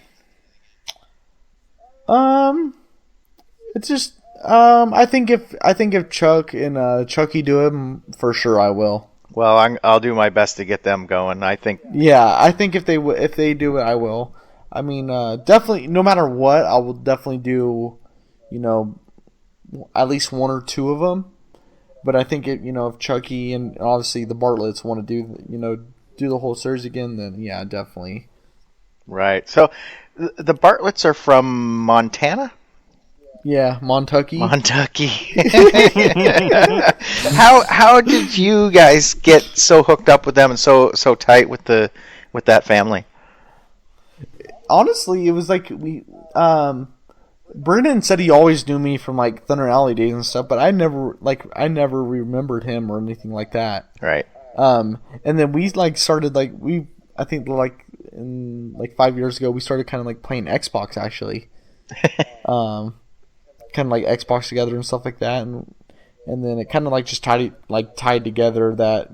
It's just I think if Chuck and Chucky do it, for sure I will. Well, I'll do my best to get them going. I think. Yeah, I think if they do it, I will. I mean, definitely, no matter what, I will definitely do, at least 1 or 2 of them. But I think if Chucky and obviously the Bartletts want to do the whole series again, then yeah, definitely. Right. So, the Bartletts are from Montana. Yeah, Montucky. How did you guys get so hooked up with them and so tight with that family? Honestly, it was like Brendan said he always knew me from like Thunder Alley days and stuff, but I never remembered him or anything like that. Right. And then we started I think in 5 years ago we started kind of like playing Xbox actually. Kind of like Xbox together and stuff like that, and then it kind of like just tied together that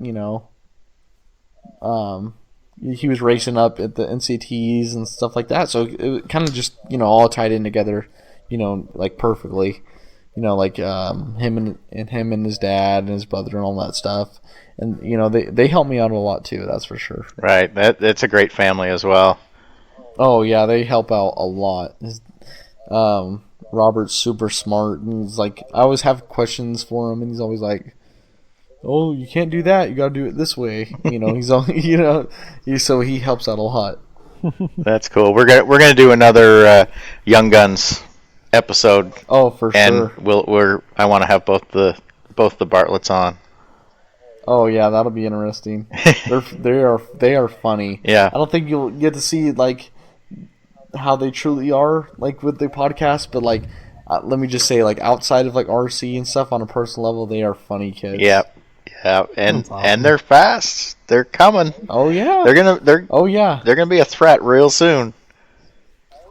he was racing up at the NCTs and stuff like that, so it kind of just all tied in together, like perfectly, him and his dad and his brother and all that stuff, and they helped me out a lot too, that's for sure. Right, that's a great family as well. Oh yeah, they help out a lot. Robert's super smart, and he's like, I always have questions for him, and he's always like, "Oh, you can't do that. You got to do it this way." He's all, so he helps out a lot. That's cool. We're gonna do another Young Guns episode. Oh, for sure. And I want to have both the Bartletts on. Oh yeah, that'll be interesting. They are funny. Yeah. I don't think you'll get to see like how they truly are like with the podcast, but like let me just say, like outside of like RC and stuff, on a personal level, they are funny kids. Yep. Yeah, and they're fast. They're coming. Oh yeah. They're gonna be a threat real soon.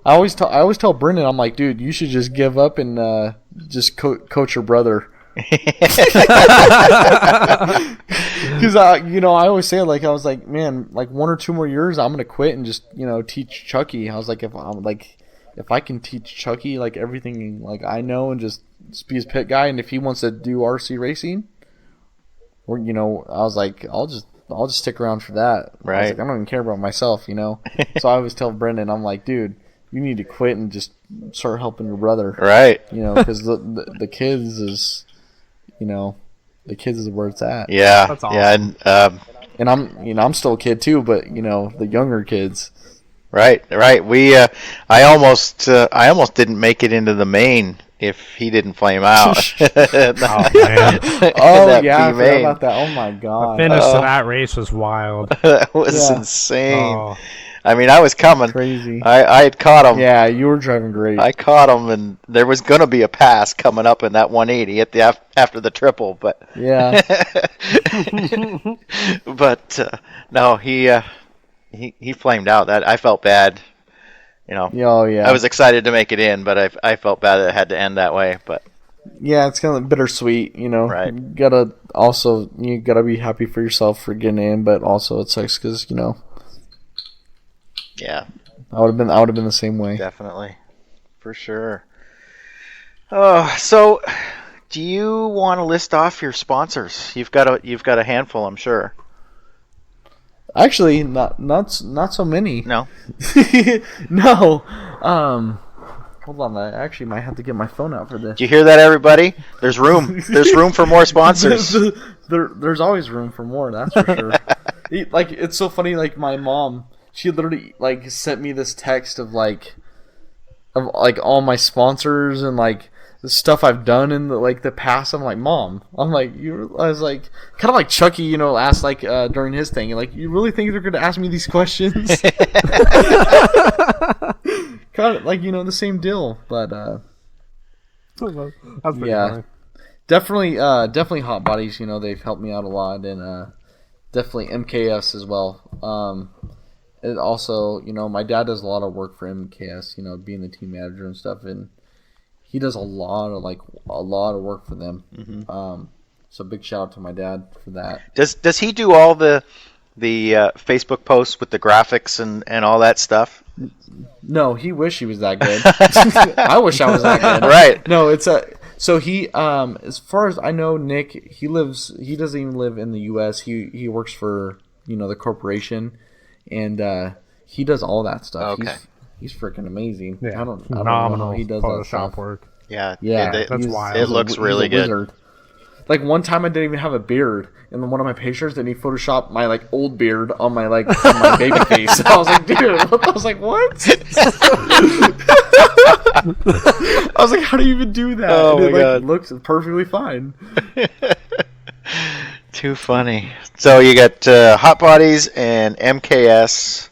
I always tell Brendan, I'm like, dude, you should just give up and just coach your brother. Because I always say, like, I was like, man, like 1 or 2 more years, I'm gonna quit and just teach Chucky. I was like, if I can teach Chucky like everything like I know and just be his pit guy, and if he wants to do RC racing, or I was like, I'll just stick around for that. Right. I was like, I don't even care about myself, So I always tell Brendan, I'm like, dude, you need to quit and just start helping your brother. Right. Because the kids is. The kids is where it's at. Yeah, that's awesome. Yeah, and I'm still a kid too, but the younger kids. Right. I almost didn't make it into the main if he didn't flame out. Oh man! Oh yeah, I forgot about that. Oh my god! The finish to that race was wild. That was insane. Oh. I mean, I was coming. Crazy. I had caught him. Yeah, you were driving great. I caught him, and there was going to be a pass coming up in that 180 at the after the triple, but yeah. But no, he flamed out. That I felt bad. Oh yeah. I was excited to make it in, but I felt bad that it had to end that way. But yeah, it's kind of bittersweet, Right. You gotta be happy for yourself for getting in, but also it sucks because yeah, I would have been the same way. definitely, for sure. Oh, so do you want to list off your sponsors? You've got a handful, I'm sure. Actually, not so many. No. No. Hold on, I actually might have to get my phone out for this. Do you hear that, everybody? There's room. There's room for more sponsors. There's always room for more. That's for sure. Like, it's so funny. Like, my mom, she literally like sent me this text of all my sponsors and like the stuff I've done in the past. I'm like, Mom, I was like, kind of like Chucky, asked during his thing, like, you really think they're going to ask me these questions? Kind of like, the same deal, but That's pretty yeah, funny. definitely hot bodies. They've helped me out a lot, and definitely MKS as well. It also, my dad does a lot of work for MKS. Being the team manager and stuff, and he does a lot of work for them. Mm-hmm. So big shout out to my dad for that. Does he do all the Facebook posts with the graphics and all that stuff? No, he wish he was that good. I wish I was that good. Right. No, it's so he as far as I know, Nick, he doesn't even live in the US. He works for, the corporation, and he does all that stuff. Okay. He's freaking amazing. Yeah. I don't know how he does that Photoshop stuff. work. Yeah. That's wild. It looks really good. Wizard. Like one time I didn't even have a beard in one of my pictures, and he photoshopped my old beard on my on my baby face. I was like, dude, I was like, what? I was like, how do you even do that? Oh, and my God. It looks perfectly fine. Too funny. So you got Hot Bodies and MKS.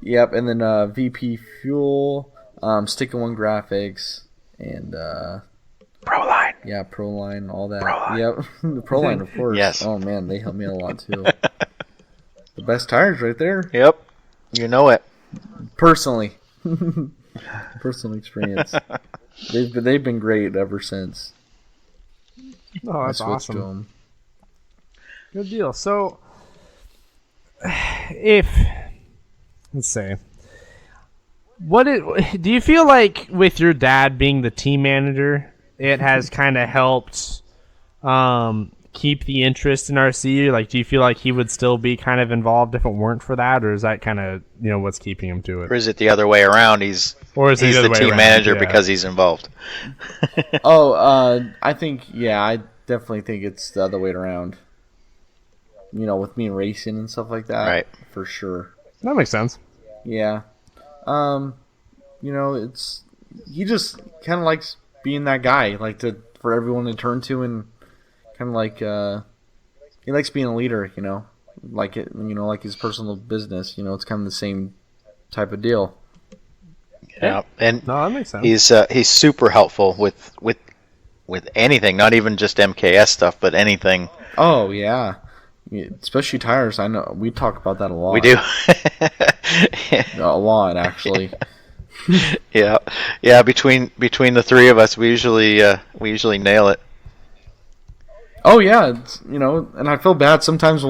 Yep, and then VP Fuel, Stick and One Graphics, and Proline. yeah, Proline, all that. Proline. Yep, Proline, of course. Yes. Oh man, they helped me a lot too. The best tires right there. Yep. You know it. Personally, personal experience. They've been great ever since. Oh, that's I switched to awesome. 'em. Good deal. So, let's say, do you feel like with your dad being the team manager, it has kind of helped keep the interest in RC? Like, do you feel like he would still be kind of involved if it weren't for that, or is that kind of what's keeping him to it? Or is it the other way around? He's the team manager because he's involved. I think, I definitely think it's the other way around. With me racing and stuff like that. Right. For sure. That makes sense. Yeah. It's he just kind of likes being that guy, for everyone to turn to, and kind of he likes being a leader, like his personal business, it's kind of the same type of deal. Yeah. And No, that makes sense. he's super helpful with anything, not even just MKS stuff, but anything. Oh yeah. Especially tires. I know we talk about that a lot. We do. A lot, actually. Yeah. Between the three of us, we usually nail it. Oh yeah, and I feel bad sometimes.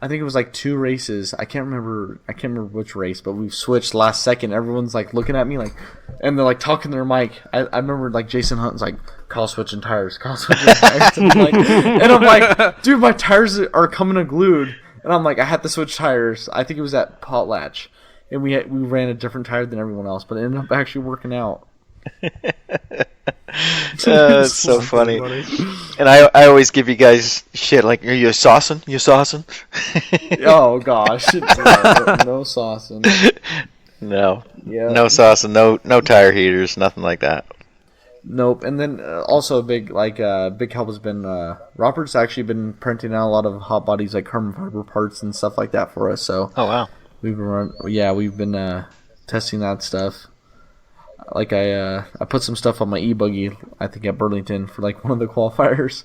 I think it was 2 races. I can't remember which race, but we've switched last second. Everyone's looking at me and they're talking their mic. I remember Jason Hunt's Kyle switching tires, and I'm like, dude, my tires are coming unglued, and I'm like, I had to switch tires. I think it was at Potlatch, and we ran a different tire than everyone else, but it ended up actually working out. It's so funny. And I always give you guys shit are you saucing? You saucing? Oh gosh, no saucing. No. Yeah. No saucing. No tire heaters. Nothing like that. Nope. And then also a big big help has been Robert's actually been printing out a lot of hot bodies carbon fiber parts and stuff like that for us. So Oh wow. we've been testing that stuff. I put some stuff on my e-buggy, I think at Burlington for one of the qualifiers.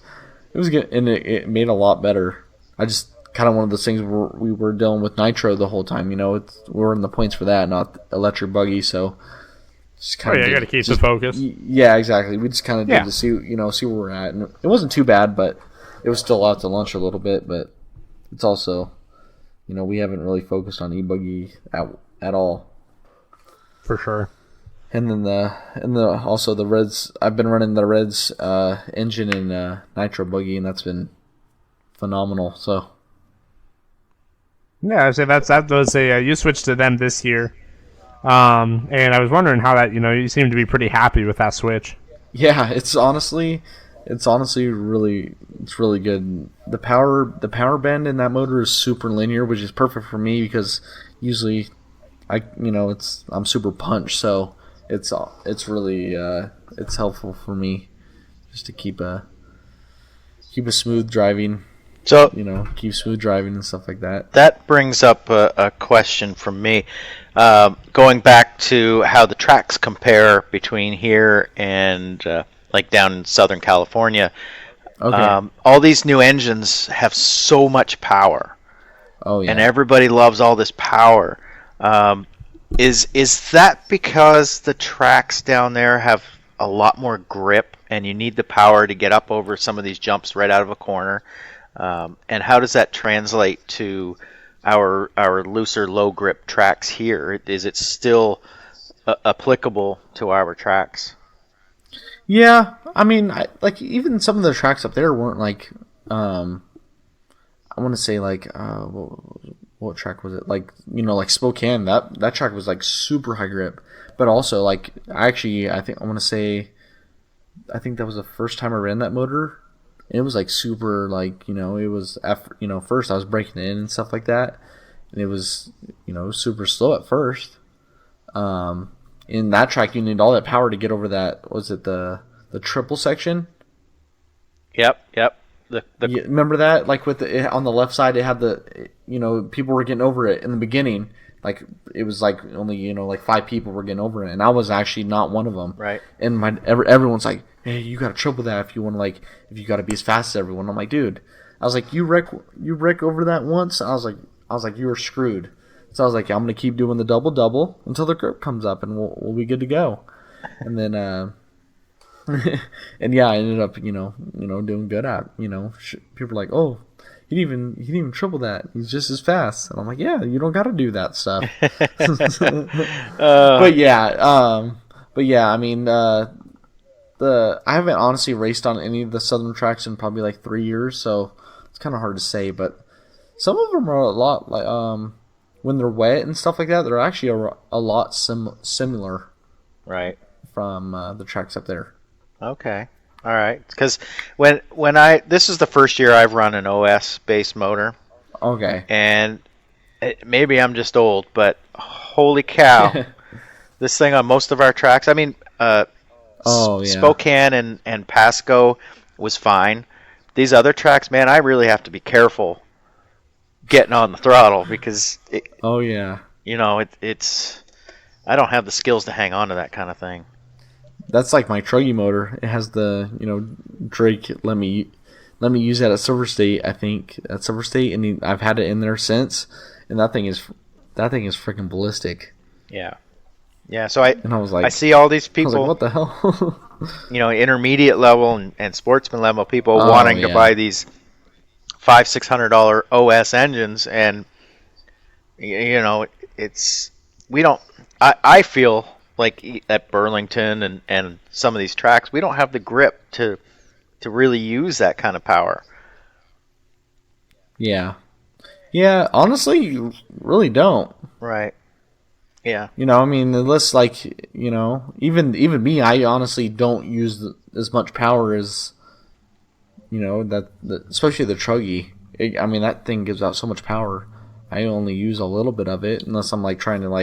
It was good, and it made a lot better. I just kind of one of those things where we were dealing with nitro the whole time. We're in the points for that, not electric buggy. So just kind you got to keep the focus. Yeah, exactly. We just kind of did to see where we're at, and it wasn't too bad, but it was still out to lunch a little bit. But it's also, we haven't really focused on e-buggy at all. For sure. And then also the Reds. I've been running the Reds engine in nitro buggy, and that's been phenomenal. So Yeah, I'd say that was you switched to them this year, and I was wondering how that you seem to be pretty happy with that switch. yeah, it's honestly really good. The power bend in that motor is super linear, which is perfect for me because usually I'm super punched, so it's really it's helpful for me just to keep a smooth driving. So keep smooth driving and stuff like that. that brings up a question from me. Going back to how the tracks compare between here and like down in Southern California. Okay. All these new engines have so much power, Oh yeah. and everybody loves all this power. Is that because the tracks down there have a lot more grip, and you need the power to get up over some of these jumps right out of a corner? And how does that translate to our looser, low grip tracks here? Is it still applicable to our tracks? Yeah, I mean, like even some of the tracks up there weren't like, I want to say like, what track was it? Like, like Spokane. That track was like super high grip, but also like I think I want to say, I think that was the first time I ran that motor. It was like super like, it was first I was breaking in and stuff like that, and it was super slow at first. In that track, you need all that power to get over that. Was it the triple section? Yep. Remember that? Like on the left side, it had people were getting over it in the beginning. Like it was like only like 5 people were getting over it, and I was actually not one of them. Right. And everyone's like, "Hey, you got to triple that if you want to if you got to be as fast as everyone." I'm like, "Dude," I was like, "You wreck over that once." I was like, "You were screwed." So I was like, I'm gonna keep doing the double until the grip comes up, and we'll be good to go. And then, and yeah, I ended up, doing good at, people are like, oh, he didn't even triple that. He's just as fast. And I'm like, yeah, you don't got to do that stuff. But yeah, I mean, I haven't honestly raced on any of the southern tracks in probably like 3 years, so it's kind of hard to say. But some of them are a lot like, when they're wet and stuff like that, they're actually a lot similar, right, from the tracks up there. Okay, all right. Because when this is the first year I've run an OS based motor. Okay. And maybe I'm just old, but holy cow, this thing on most of our tracks. I mean, Spokane and Pasco was fine. These other tracks, man, I really have to be careful getting on the throttle because it's I don't have the skills to hang on to that kind of thing. That's like my truggy motor. It has the Drake let me use that at Silver State, I think, and I've had it in there since, and that thing is freaking ballistic. Yeah, so I was like, I see all these people, I was like, what the hell? Intermediate level and sportsman level people wanting to buy these $500-$600 OS engines, and it's we don't. I feel like at Burlington and some of these tracks, we don't have the grip to really use that kind of power. Yeah. Honestly, you really don't. Right. Yeah. I mean, unless even me, I honestly don't use as much power as. Especially the truggy. I mean, that thing gives out so much power. I only use a little bit of it unless I'm trying to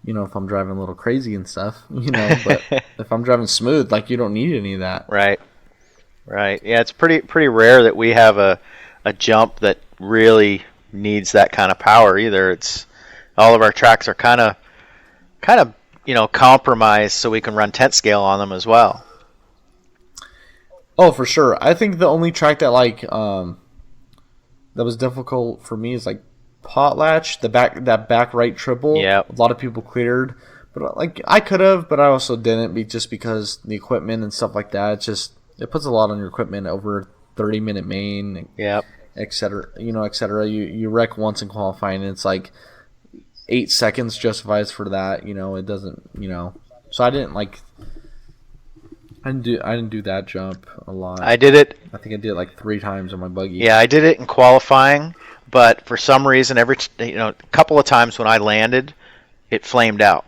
if I'm driving a little crazy and stuff. But if I'm driving smooth, you don't need any of that. Right. Yeah, it's pretty rare that we have a jump that really needs that kind of power either. It's all of our tracks are kind of compromised so we can run tent scale on them as well. Oh, for sure. I think the only track that that was difficult for me is Potlatch, that back right triple. Yeah. A lot of people cleared, but I could have, but I also didn't, just because the equipment and stuff like that. It puts a lot on your equipment over 30-minute main. Yep. Et cetera. Et cetera. You wreck once in qualifying, and it's 8 seconds justifies for that. It doesn't. So I didn't I didn't do that jump a lot. I did it. I think I did it 3 times on my buggy. Yeah, I did it in qualifying, but for some reason, a couple of times when I landed, it flamed out.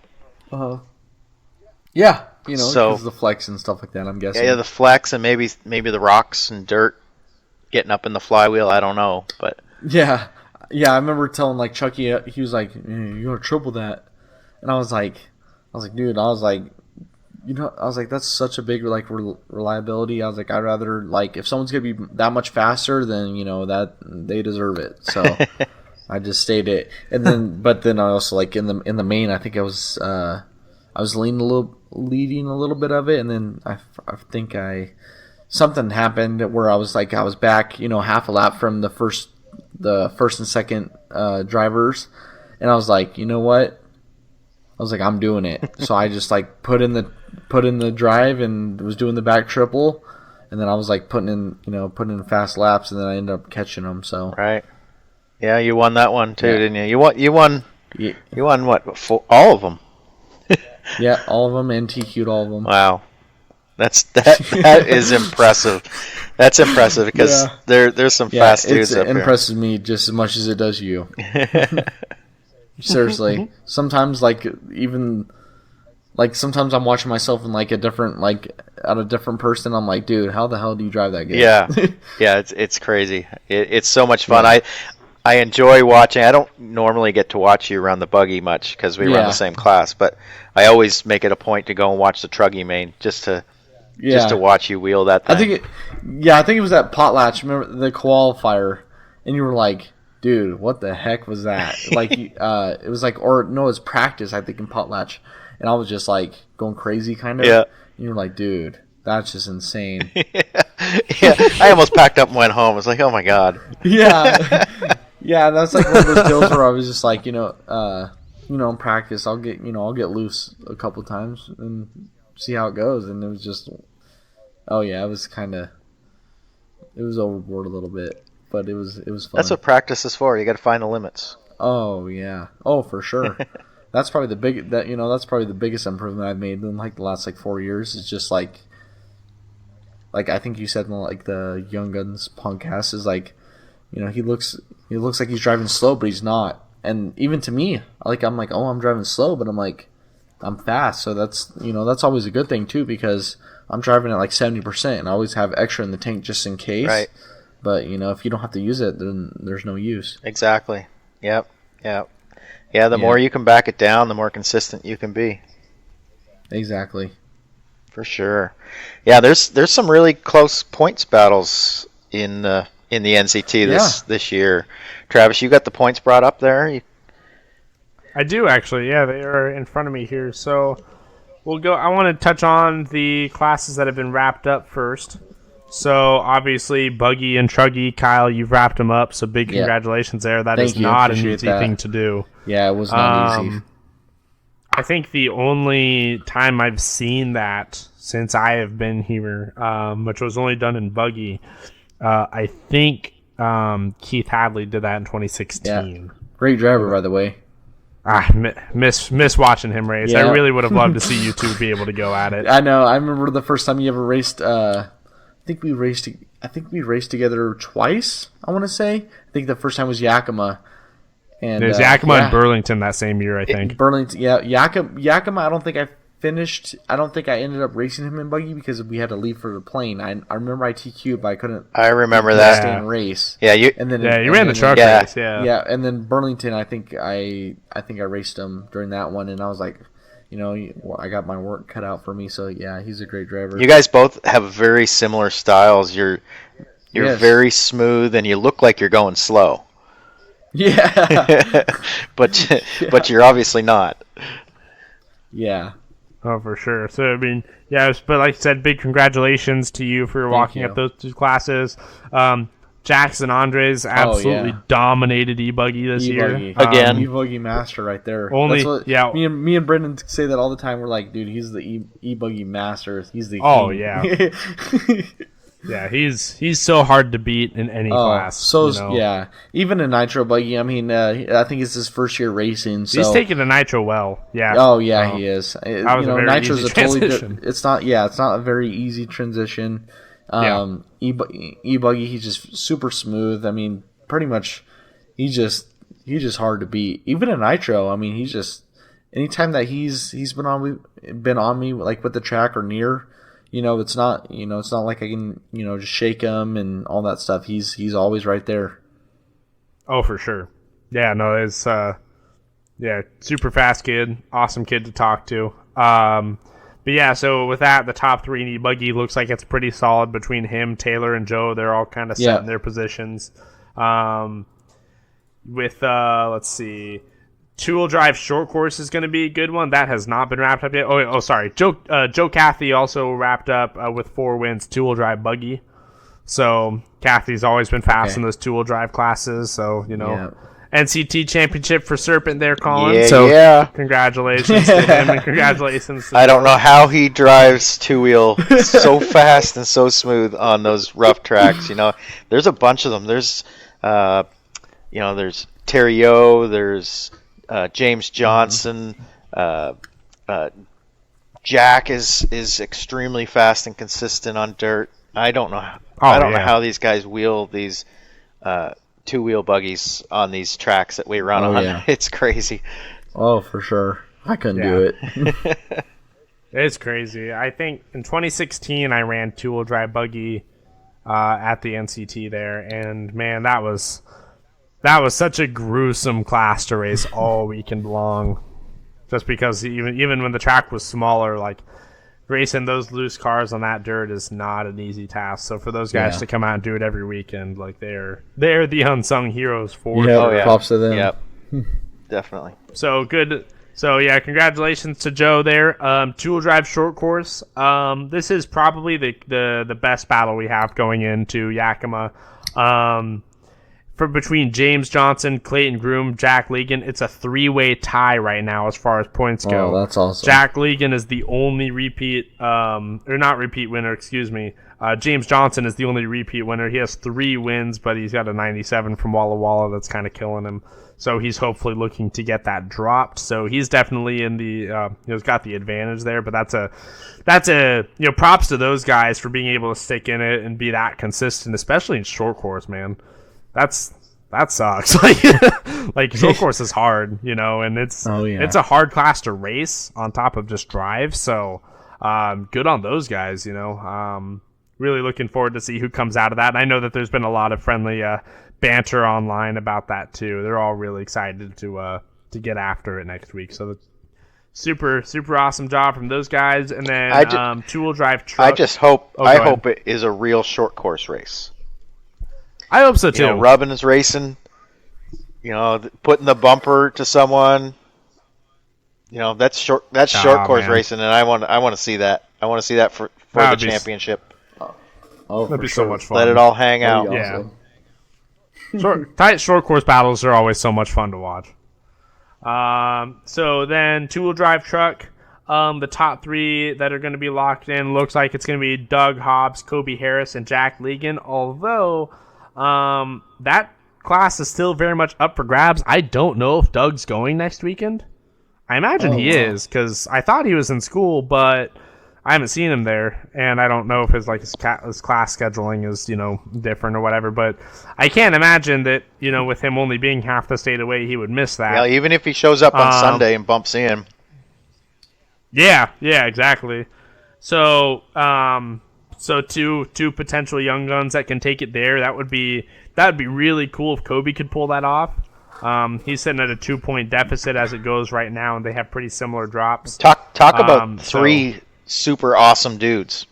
Yeah, because the flex and stuff like that. I'm guessing. Yeah, the flex and maybe the rocks and dirt getting up in the flywheel. I don't know, but yeah. I remember telling Chucky, he was like, "You gotta triple that," and I was like, dude, that's such a big reliability. I was like, I'd rather if someone's gonna be that much faster, then that they deserve it. So I just stayed it, and then I also in the main, I think I was leaning a leading a little bit of it, and then I think something happened where I was back, half a lap from the first and second drivers, and I was like, you know what? I was like, I'm doing it. So I just like put in the drive and was doing the back triple, and then I was like putting in fast laps, and then I ended up catching them. So right, yeah, you won that one too, didn't you? You won what? All of them. Yeah, all of them, and TQ'd all of them. Wow, that is impressive. That's impressive because there's some fast dudes up here. It impresses me just as much as it does you. Seriously, sometimes sometimes I'm watching myself in a different person. I'm like, dude, how the hell do you drive that good? Yeah, it's crazy. It's so much fun. Yeah. I enjoy watching. I don't normally get to watch you around the buggy much because we run the same class, but I always make it a point to go and watch the truggy main just to watch you wheel that thing. I think it was that potlatch. Remember the qualifier, and you were like, dude, what the heck was that? It was it was practice, I think, in potlatch, and I was just like going crazy, kind of. Yeah. And you're like, dude, that's just insane. Yeah, I almost packed up and went home. I was like, oh my god. Yeah. Yeah, that's like one of those deals where I was just like, in practice, I'll get loose a couple times and see how it goes, and it was just, it was overboard a little bit, but it was fun. That's what practice is for. You got to find the limits. Oh yeah, for sure. That's probably the biggest improvement I've made in the last 4 years. Is just like I think you said in the Young Guns podcast is he looks like he's driving slow, but he's not. And even to me, I'm like, oh, I'm driving slow, but I'm like, I'm fast. So that's always a good thing too, because I'm driving at 70%, and I always have extra in the tank just in case. Right. But if you don't have to use it, then there's no use. Exactly. Yep. Yeah. The more you can back it down, the more consistent you can be. Exactly. For sure. Yeah. There's some really close points battles in the NCT this year. Travis, you got the points brought up there? I do, actually. Yeah, they are in front of me here. So we'll go. I want to touch on the classes that have been wrapped up first. So obviously, Buggy and Truggy, Kyle, you've wrapped them up. So big congratulations there. That is not an easy thing to do. Yeah, it was not easy. I think the only time I've seen that since I have been here, which was only done in Buggy, I think Keith Hadley did that in 2016. Yeah. Great driver, by the way. Miss watching him race. Yeah. I really would have loved to see you two be able to go at it. I know. I remember the first time you ever raced. I think we raced together twice. I want to say. I think the first time was Yakima. And there's Yakima and Burlington that same year. I think Burlington. Yeah, Yakima. I don't think I finished. I don't think I ended up racing him in buggy because we had to leave for the plane. I remember I TQ'd, but I couldn't. I remember that. Stay and race. Yeah, you ran the truck race. Yeah. Yeah, and then Burlington. I think I raced him during that one, and I was like, I got my work cut out for me. So yeah, he's a great driver. You guys both have very similar styles. You're very smooth, and you look like you're going slow. Yeah. but you're obviously not. Yeah. Oh, for sure. So, I mean, yeah, but like I said, big congratulations to you for walking up those two classes. Jackson Andres absolutely dominated e-buggy this year. Again. E-buggy master right there. Me and Brendan say that all the time. We're like, dude, he's the e-buggy master. He's the king. Oh, yeah. Yeah, he's so hard to beat in any class. Yeah, even in nitro buggy. I mean, I think it's his first year racing. So. He's taking the nitro well. Yeah. Oh yeah, he is. Nitro's a totally different. It's not a very easy transition. E-buggy, he's just super smooth. I mean, pretty much, he's just hard to beat. Even in nitro, I mean, he's just anytime that he's been on me like with the track or near. It's not like I can, just shake him and all that stuff. He's always right there. Oh, for sure. Yeah, no, it's super fast kid, awesome kid to talk to. But yeah, so with that, the top three in e-buggy looks like it's pretty solid between him, Taylor, and Joe. They're all kind of set in their positions. Let's see, two-wheel drive short course is going to be a good one. That has not been wrapped up yet. Oh, sorry. Joe Cathy also wrapped up with 4 wins, two-wheel drive buggy. So Cathy's always been fast in those two-wheel drive classes. So, NCT championship for Serpent there, Colin. Congratulations to him and congratulations to I don't know how he drives two-wheel so fast and so smooth on those rough tracks. There's a bunch of them. There's, there's Terry O, there's James Johnson. Jack is extremely fast and consistent on dirt. I don't know. I don't know how these guys wheel these two-wheel buggies on these tracks that we run on. Yeah. It's crazy. Oh, for sure. I couldn't do it. It's crazy. I think in 2016 I ran two-wheel drive buggy at the NCT there, and man, that was such a gruesome class to race all weekend long. Just because even when the track was smaller, like racing those loose cars on that dirt is not an easy task. So for those guys to come out and do it every weekend, like they're the unsung heroes for sure. Props to them. Yep. Definitely. So good. So congratulations to Joe there. Two-wheel drive short course. This is probably the best battle we have going into Yakima. For between James Johnson, Clayton Groom, Jack Legan, it's a 3-way tie right now as far as points go. Oh, that's awesome. Jack Legan is the only winner, excuse me. James Johnson is the only repeat winner. He has 3 wins, but he's got a 97 from Walla Walla that's kind of killing him. So he's hopefully looking to get that dropped. So he's definitely in the he's got the advantage there. But that's a props to those guys for being able to stick in it and be that consistent, especially in short course, man. That sucks. Like short course is hard, and it's a hard class to race on top of just drive. So good on those guys, really looking forward to see who comes out of that. And I know that there's been a lot of friendly banter online about that too. They're all really excited to get after it next week. So that's super awesome job from those guys. And then two-wheel drive truck. I just hope hope it is a real short course race. I hope so too. Rubbin is racing, putting the bumper to someone. That's short course racing, and I want to see that. I want to see that for the championship. That'd be so much fun. Let it all hang out. Awesome. Tight short course battles are always so much fun to watch. So then two-wheel drive truck. The top 3 that are going to be locked in looks like it's going to be Doug Hobbs, Kobe Harris, and Jack Legan. Although that class is still very much up for grabs. I don't know if Doug's going next weekend. I imagine he is, because I thought he was in school, but I haven't seen him there, and I don't know if his class scheduling is different or whatever. But I can't imagine that with him only being half the state away, he would miss that. Yeah, even if he shows up on Sunday and bumps in. Yeah, exactly. So two potential young guns that can take it there. That would be really cool if Kobe could pull that off. He's sitting at a 2-point deficit as it goes right now, and they have pretty similar drops. Talk about 3 super awesome dudes.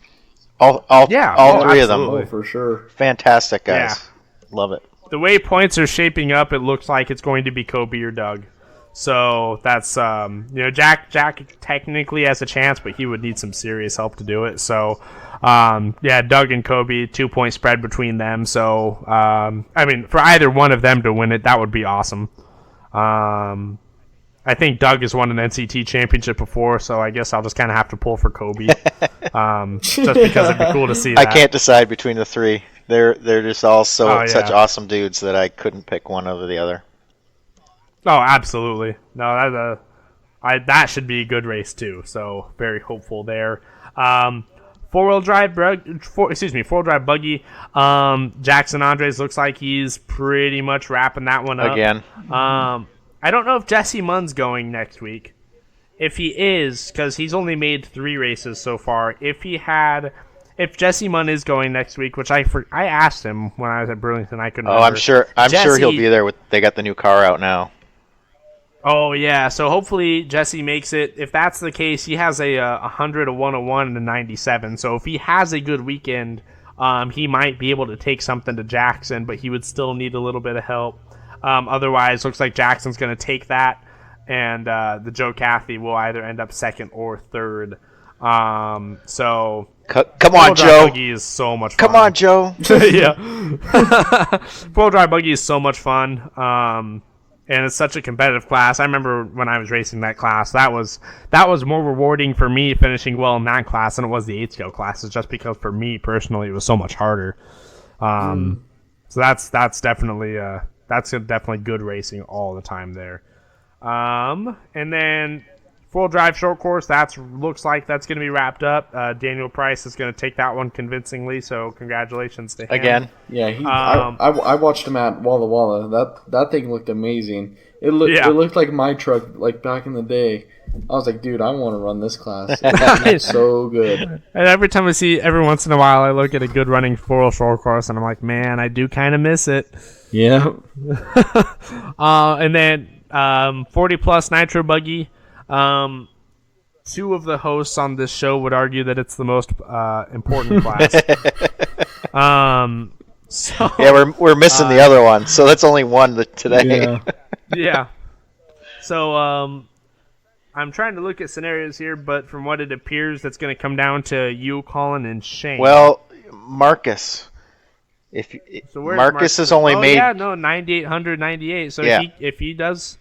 All 3 of them. Oh, for sure. Fantastic guys. Yeah. Love it. The way points are shaping up, it looks like it's going to be Kobe or Doug. So that's Jack technically has a chance, but he would need some serious help to do it. So Doug and Kobe, 2-point spread between them. So for either one of them to win it, that would be awesome. I think Doug has won an NCT championship before, so I guess I'll just kind of have to pull for Kobe, just because it'd be cool to see that. I can't decide between the 3. They're just all such awesome dudes that I couldn't pick one over the other. Oh, absolutely. No, that should be a good race too. So very hopeful there. Four-wheel drive buggy. Jackson Andres looks like he's pretty much wrapping that one up again. I don't know if Jesse Munn's going next week. If he is, because he's only made 3 races so far. If Jesse Munn is going next week, which I asked him when I was at Burlington, I couldn't. I'm sure he'll be there. They got the new car out now. Oh yeah, so hopefully Jesse makes it. If that's the case, he has a 100, a 101, and a 97. So if he has a good weekend, he might be able to take something to Jackson, but he would still need a little bit of help. Otherwise, looks like Jackson's going to take that. and the Joe Cathy will either end up second or third. So come on, Joe. Buggy is so much fun. Come on, Joe. Yeah. Four-wheel drive buggy is so much fun. And it's such a competitive class. I remember when I was racing that class, that was more rewarding for me finishing well in that class than it was the 8-scale classes, just because for me personally it was so much harder. So that's definitely good racing all the time there. And then full drive short course, looks like that's going to be wrapped up. Daniel Price is going to take that one convincingly, so congratulations to him. Again. Yeah, I watched him at Walla Walla. That thing looked amazing. It looked like my truck, like back in the day. I was like, dude, I want to run this class. It's so good. And every once in a while, I look at a good running four-wheel short course, and I'm like, man, I do kind of miss it. Yeah. And then 40-plus nitro buggy. Two of the hosts on this show would argue that it's the most important class. So, yeah, we're missing the other one, so that's only one today. Yeah. Yeah. So I'm trying to look at scenarios here, but from what it appears, that's going to come down to you, Colin, and Shane. Well, Marcus. Marcus has only made 9,898. So yeah. if he does.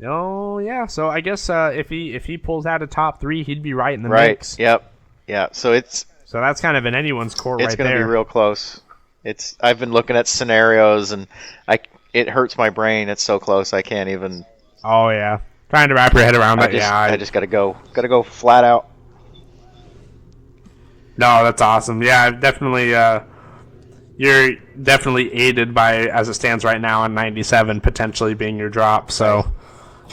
Oh yeah, so I guess if he pulls out a top 3, he'd be right in the mix. Yep. Yeah. So that's kind of in anyone's court right there. It's going to be real close. I've been looking at scenarios and it hurts my brain. It's so close I can't even. Oh yeah, trying to wrap your head around that. I just got to go flat out. No, that's awesome. Yeah, definitely. You're definitely aided by, as it stands right now, on 97 potentially being your drop. So.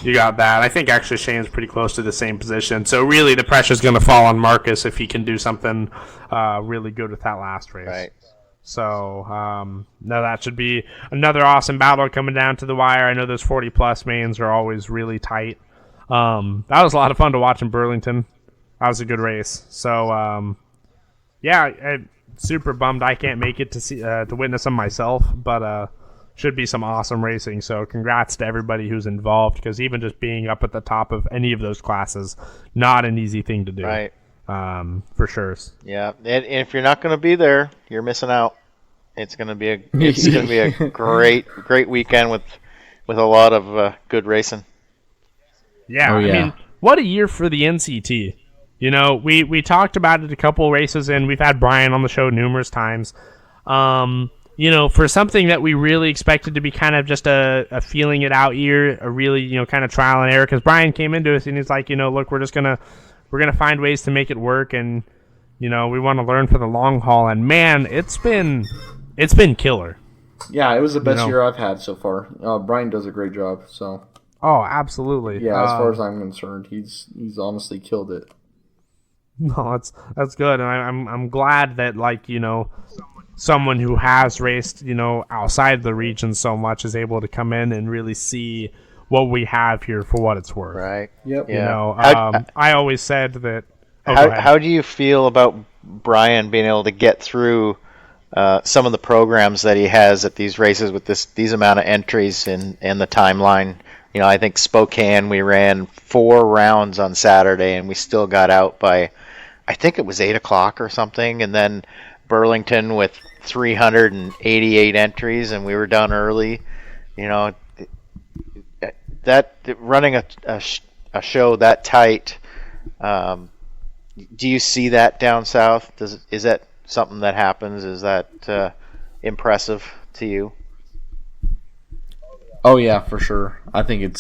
You got that. I think actually Shane's pretty close to the same position. So really the pressure's going to fall on Marcus if he can do something really good with that last race. Right. So, no, that should be another awesome battle coming down to the wire. I know those 40-plus mains are always really tight. That was a lot of fun to watch in Burlington. That was a good race. So, yeah, super bummed I can't make it to see to witness them myself, but should be some awesome racing. So congrats to everybody who's involved, because even just being up at the top of any of those classes, not an easy thing to do. Right. For sure. Yeah, and if you're not going to be there, you're missing out. It's going to be a great weekend with a lot of good racing. Yeah, I mean, what a year for the NCT. You know, we talked about it a couple races, and we've had Brian on the show numerous times. You know, for something that we really expected to be kind of just a feeling it out year, a really, you know, kind of trial and error, because Brian came into us and he's like, you know, look, we're gonna find ways to make it work, and you know, we want to learn for the long haul. And man, it's been killer. Yeah, it was the best year I've had so far. Brian does a great job. So. Oh, absolutely. Yeah, as far as I'm concerned, he's honestly killed it. No, that's good, and I'm glad that, like, you know, someone who has raced, you know, outside the region so much is able to come in and really see what we have here for what it's worth. Right. Yep. You know, I always said that. How do you feel about Brian being able to get through some of the programs that he has at these races with these amount of entries and the timeline? You know, I think Spokane, we ran 4 rounds on Saturday and we still got out by, I think it was 8 o'clock or something, and then Burlington with 388 entries, and we were done early. You know, that running a show that tight. Do you see that down south? Is that something that happens? Is that impressive to you? Oh yeah, for sure. I think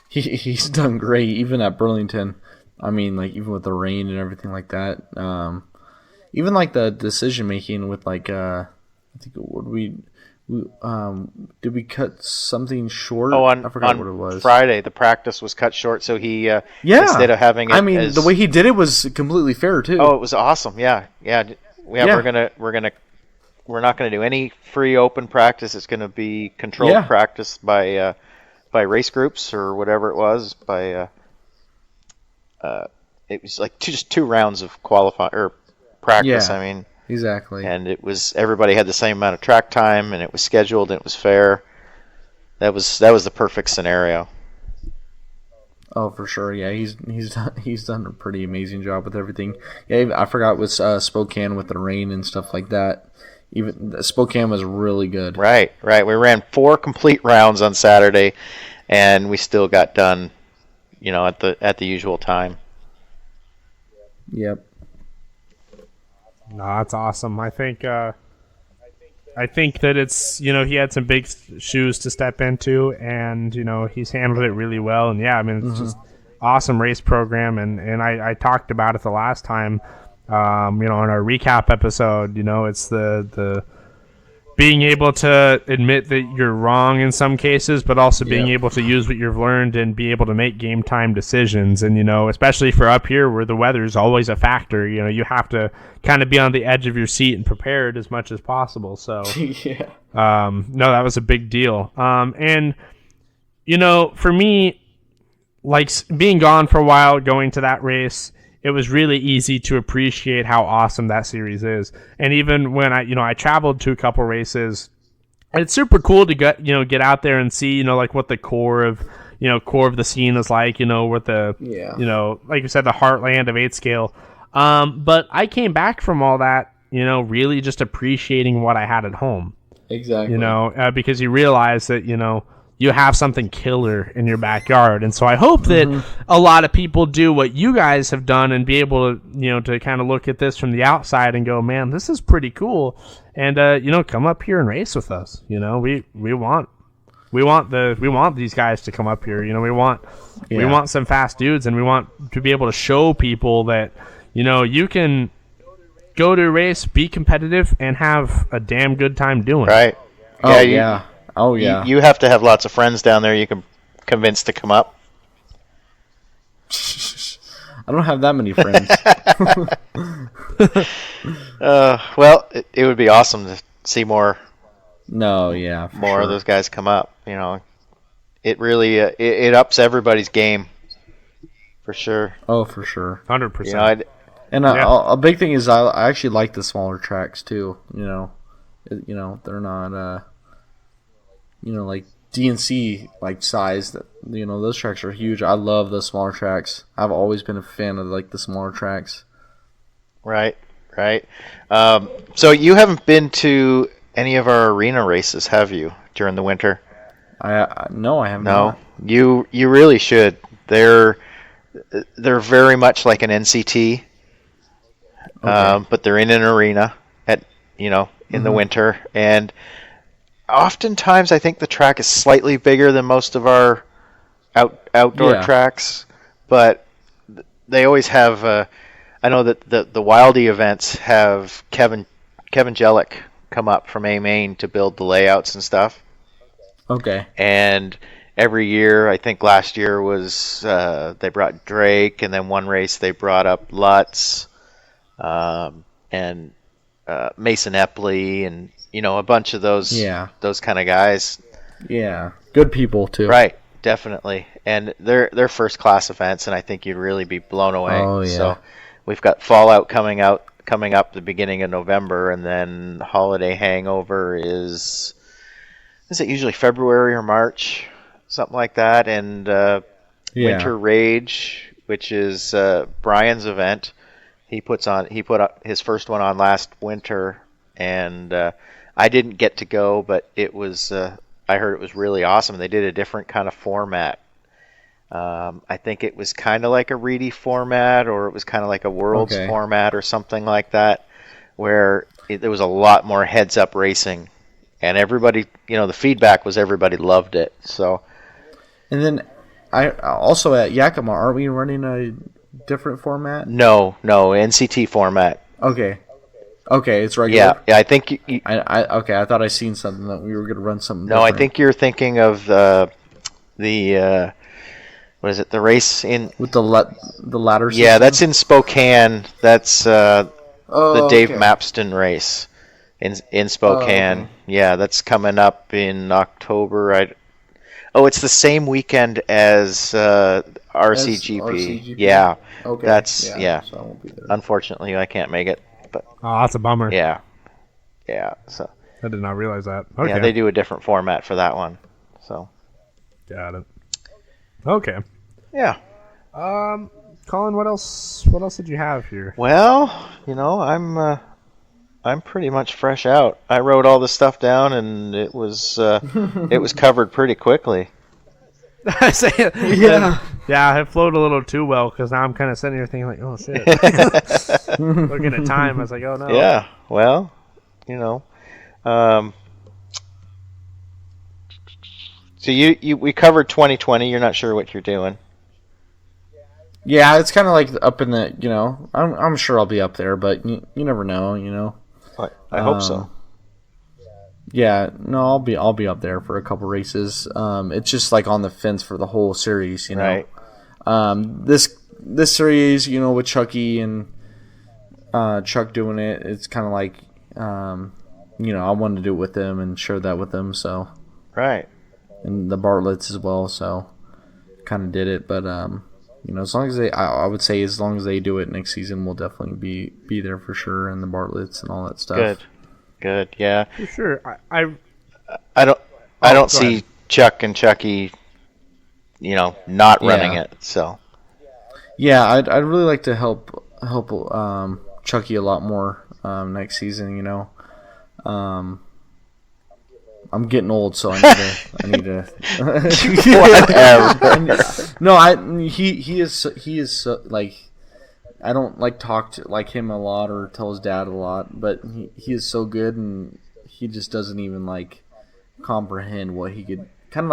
he's done great even at Burlington. I mean, like, even with the rain and everything like that. Even like the decision making with, like, I think did we cut something short? Oh, I forgot what it was. Friday, the practice was cut short, so he instead of having it, I mean, the way he did it was completely fair too. Oh, it was awesome. Yeah. We're not gonna do any free open practice. It's gonna be controlled practice by race groups or whatever it was. It was like just 2 rounds of qualify or practice. Yeah, I mean, exactly. And it was, everybody had the same amount of track time, and it was scheduled, and it was fair. That was the perfect scenario. Oh, for sure. Yeah, he's done a pretty amazing job with everything. Yeah, I forgot with Spokane with the rain and stuff like that. Even Spokane was really good. Right. We ran 4 complete rounds on Saturday, and we still got done, at the usual time. Yep. No, that's awesome. I think that it's, he had some big shoes to step into, and, he's handled it really well. And, yeah, I mean, it's just awesome race program. And I talked about it the last time, in our recap episode. It's the being able to admit that you're wrong in some cases, but also being able to use what you've learned and be able to make game time decisions. And, especially for up here where the weather's always a factor, you have to kind of be on the edge of your seat and prepared as much as possible. So, no, that was a big deal. And, for me, like being gone for a while, going to that race, it was really easy to appreciate how awesome that series is. And even when I traveled to a couple races, it's super cool to get out there and see, like what the core of the scene is like, with the, like you said, the heartland of 8 scale. But I came back from all that, really just appreciating what I had at home. Exactly. Because you realize that, you have something killer in your backyard. And so I hope that a lot of people do what you guys have done and be able to, to kind of look at this from the outside and go, man, this is pretty cool. And, come up here and race with us. We want these guys to come up here. We want some fast dudes, and we want to be able to show people that, you can go to a race, be competitive, and have a damn good time doing it. Right. Oh, yeah. You have to have lots of friends down there you can convince to come up. I don't have that many friends. Well, it would be awesome to see more. No, yeah, more of those guys come up. It really it ups everybody's game, for sure. Oh, for sure, 100%. And a big thing is I actually like the smaller tracks too. They're not like DNC like size. That those tracks are huge. I love the smaller tracks. I've always been a fan of like the smaller tracks. Right. So you haven't been to any of our arena races, have you, during the winter? No, I have not. You really should. They're very much like an NCT, but they're in an arena at in the winter, and oftentimes I think the track is slightly bigger than most of our outdoor tracks, but they always have. I know that the Wildy events have Kevin Jellick come up from A Main to build the layouts and stuff. Okay. And every year, I think last year was they brought Drake, and then one race they brought up Lutz, and Mason Epley, and a bunch of those kind of guys. Yeah, good people too. Right, definitely. And they're first class events, and I think you'd really be blown away. Oh yeah. So we've got Fallout coming up the beginning of November, and then Holiday Hangover is it usually February or March, something like that, and Winter Rage, which is Brian's event. He put up his first one on last winter, and I didn't get to go, but it was I heard it was really awesome. They did a different kind of format. I think it was kind of like a Reedy format, or it was kind of like a Worlds format or something like that, where there was a lot more heads-up racing, and everybody, the feedback was everybody loved it. So, and then I also at Yakima, aren't we running a different format? No, NCT format. Okay, it's regular. Yeah, I think I thought I seen something that we were going to run something. No, different. I think you're thinking of the what is it? The race in with the ladder system? Yeah, that's in Spokane. That's the Dave Mapston race in Spokane. Oh, okay. Yeah, that's coming up in October. It's the same weekend as RCGP. Yeah. Okay. That's So I won't be there. Unfortunately, I can't make it. But that's a bummer. Yeah. So I did not realize that. Okay. Yeah, they do a different format for that one. So. Got it. Okay. Yeah. Colin, what else did you have here? Well, I'm pretty much fresh out. I wrote all this stuff down, and it was covered pretty quickly. I say it. Yeah. Yeah, it flowed a little too well because now I'm kind of sitting here thinking like, oh shit. Looking at time, I was like, oh no. Yeah. Well, so we covered 2020. You're not sure what you're doing. Yeah, it's kind of like up in the, I'm sure I'll be up there, but you never know. I hope so. Yeah, no, I'll be up there for a couple races. It's just like on the fence for the whole series, Right. This series, with Chucky and Chuck doing it, it's kind of like, I wanted to do it with them and share that with them, so. Right. And the Bartletts as well, so kind of did it, but as long as I would say as long as they do it next season, we'll definitely be there for sure, and the Bartletts and all that stuff. Good, yeah. For sure. I don't see ahead. Chuck and Chucky, not running it. So. Yeah, I'd really like to help Chucky a lot more next season. I'm getting old, so I need to. Whatever. No, he is so, like, I don't like talk to like him a lot or tell his dad a lot, but he is so good, and he just doesn't even like comprehend what he could. Kind of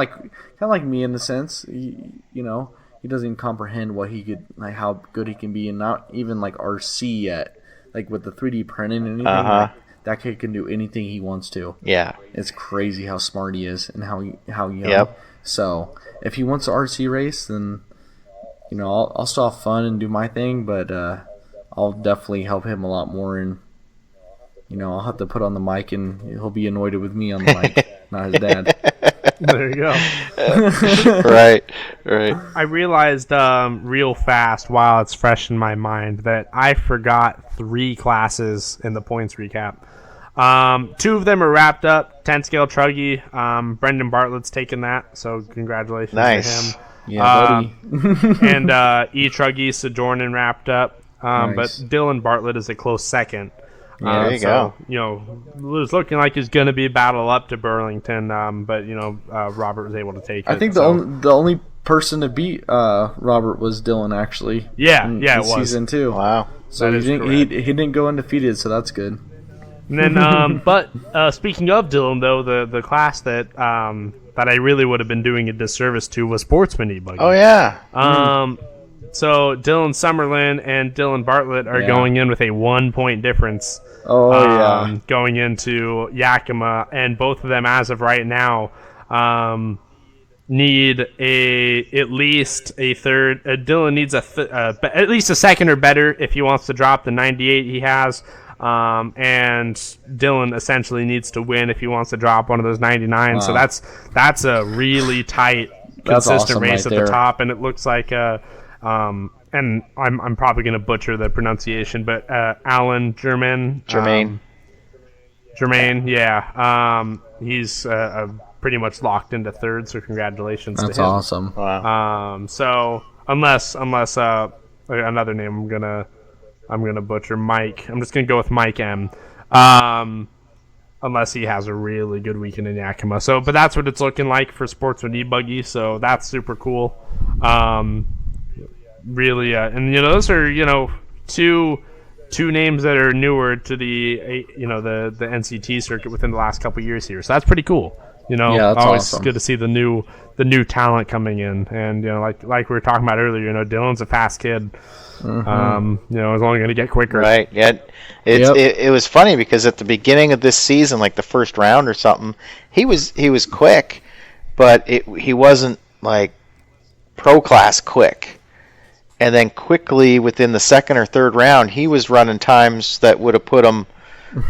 like me in the sense, he doesn't even comprehend what he could, like how good he can be, and not even like RC yet, like with the 3D printing and anything. Like, that kid can do anything he wants to. Yeah, it's crazy how smart he is and how young. Yep. So if he wants to RC race, then I'll still have fun and do my thing, but I'll definitely help him a lot more. And I'll have to put on the mic, and he'll be annoyed with me on the mic, not his dad. There you go. Right. I realized real fast while it's fresh in my mind that I forgot 3 classes in the points recap. 2 of them are wrapped up. 10 scale truggy. Brendan Bartlett's taken that, so congratulations Nice. to him. Yeah, buddy. And E-Truggy Sojournin wrapped up. Nice. But Dylan Bartlett is a close second. Yeah, there you go. It was looking like it's going to be a battle up to Burlington, but Robert was able to take it. I think the only person to beat Robert was Dylan, actually. Yeah, in it was. season 2. Wow. So he didn't go undefeated, so that's good. And then, but speaking of Dylan, though, the class that I really would have been doing a disservice to was Sportsman E-Buggy. Oh yeah. So Dylan Summerlin and Dylan Bartlett are going in with a 1-point difference. Going into Yakima, and both of them, as of right now, need at least a third. Dylan needs at least a second or better if he wants to drop the 98 he has. And Dylan essentially needs to win if he wants to drop one of those 99s. Wow. So that's a really tight, consistent awesome race right at there. the top, and it looks like and I'm probably going to butcher the pronunciation, but Alan Germain. Jermaine, yeah. He's pretty much locked into third, so congratulations to him. That's awesome. Wow. So unless another name I'm gonna butcher, Mike. I'm just gonna go with Mike M. Unless he has a really good weekend in Yakima. So, but that's what it's looking like for Sportsman E-Buggy. So that's super cool. Really, and those are two names that are newer to the the NCT circuit within the last couple of years here. So that's pretty cool. That's always awesome. good to see the new talent coming in, and like we were talking about earlier, Dylan's a fast kid. Mm-hmm. Is only going to get quicker. Right. Yeah. It was funny because at the beginning of this season, like the first round or something, he was quick, but he wasn't like pro class quick. And then quickly within the second or third round, he was running times that would have put him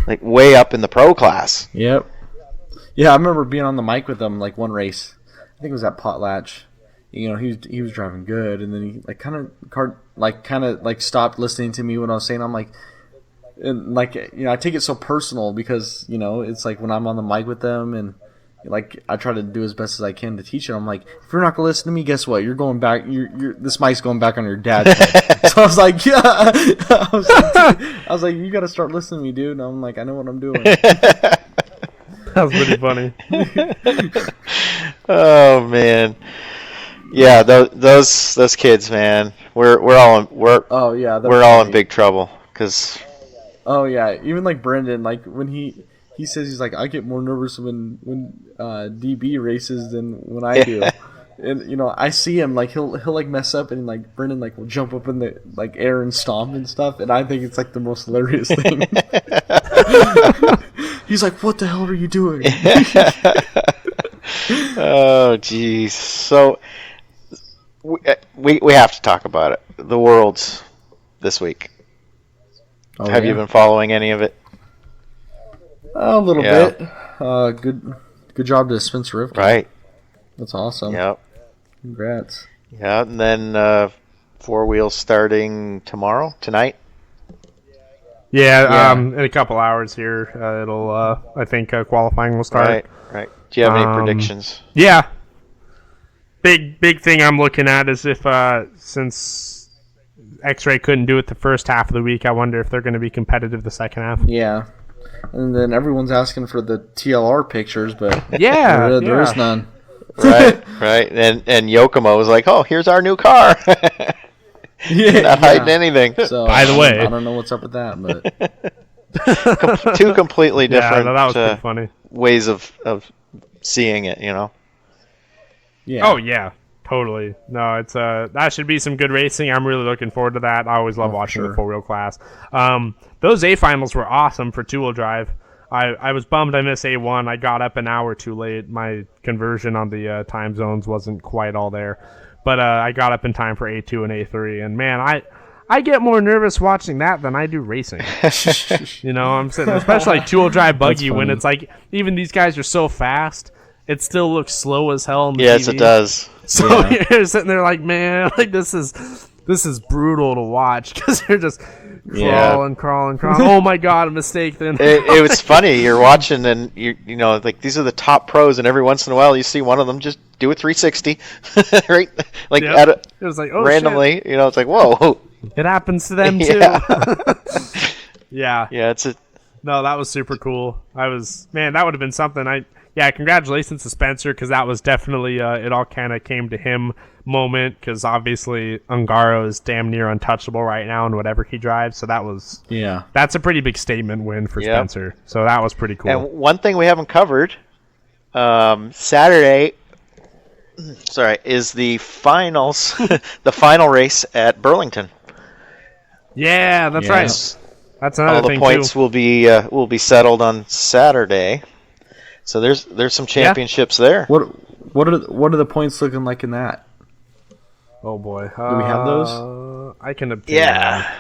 like way up in the pro class. Yep. Yeah, I remember being on the mic with him like one race. I think it was at Potlatch. He was driving good, and then he kind of stopped listening to me when I was saying. I'm like, and I take it so personal because it's like when I'm on the mic with them, and like I try to do as best as I can to teach it. I'm like, if you're not gonna listen to me, guess what? You're going back. This mic's going back on your dad's head. So I was like, yeah. I was like, you got to start listening to me, dude. And I'm like, I know what I'm doing. That was pretty funny. Oh man, yeah, those kids, man. We're all in big trouble because. Oh yeah, even like Brendan, like when he says he's like, I get more nervous when DB races than when I do. And you know, I see him like he'll like mess up and like Brendan like will jump up in the like air and stomp and stuff, and I think it's like the most hilarious thing. He's like, "What the hell are you doing?" Oh jeez. So we have to talk about it. The Worlds this week. Oh, have you been following any of it? A little bit. Good job to Spencer Rivkin. Right. That's awesome. Yep. Congrats. Yeah, and then 4 wheels starting tonight. Yeah, in a couple hours here, it'll. I think qualifying will start. Right. Do you have any predictions? Yeah. Big thing I'm looking at is if since X-Ray couldn't do it the first half of the week, I wonder if they're going to be competitive the second half. Yeah. And then everyone's asking for the TLR pictures, but there is none. Right. And Yakima was like, "Oh, here's our new car." Not hiding anything. So, by the way, I don't know what's up with that, but two completely different that was pretty funny. ways of seeing it, you know. Yeah. Oh yeah, totally. No, it's that should be some good racing. I'm really looking forward to that. I always love watching the 4-wheel class. Those A finals were awesome for 2-wheel drive. I was bummed I missed A1. I got up an hour too late. My conversion on the time zones wasn't quite all there. But I got up in time for A2 and A3. And, man, I get more nervous watching that than I do racing. You know, I'm sitting there, especially like 2-wheel drive buggy when it's like, even these guys are so fast, it still looks slow as hell on the Yes, TV. it does. So you're sitting there like, man, like this is brutal to watch because they're just crawling. Oh my god, a mistake then. It was funny. You're watching and you know, like these are the top pros, and every once in a while you see one of them just do a 360, right? Like it was like randomly, shit. you know, it's like whoa. It happens to them too. Yeah. No, that was super cool. That would have been something. Congratulations to Spencer, because that was definitely it all kind of came to him moment, because obviously Ungaro is damn near untouchable right now in whatever he drives. So that's a pretty big statement win for Spencer. So that was pretty cool. And one thing we haven't covered, Saturday, is the finals, the final race at Burlington. Yeah, that's right. That's another thing. All the points will be settled on Saturday. So there's some championships there. What are the points looking like in that? Oh boy, do we have those? I can obtain. Yeah,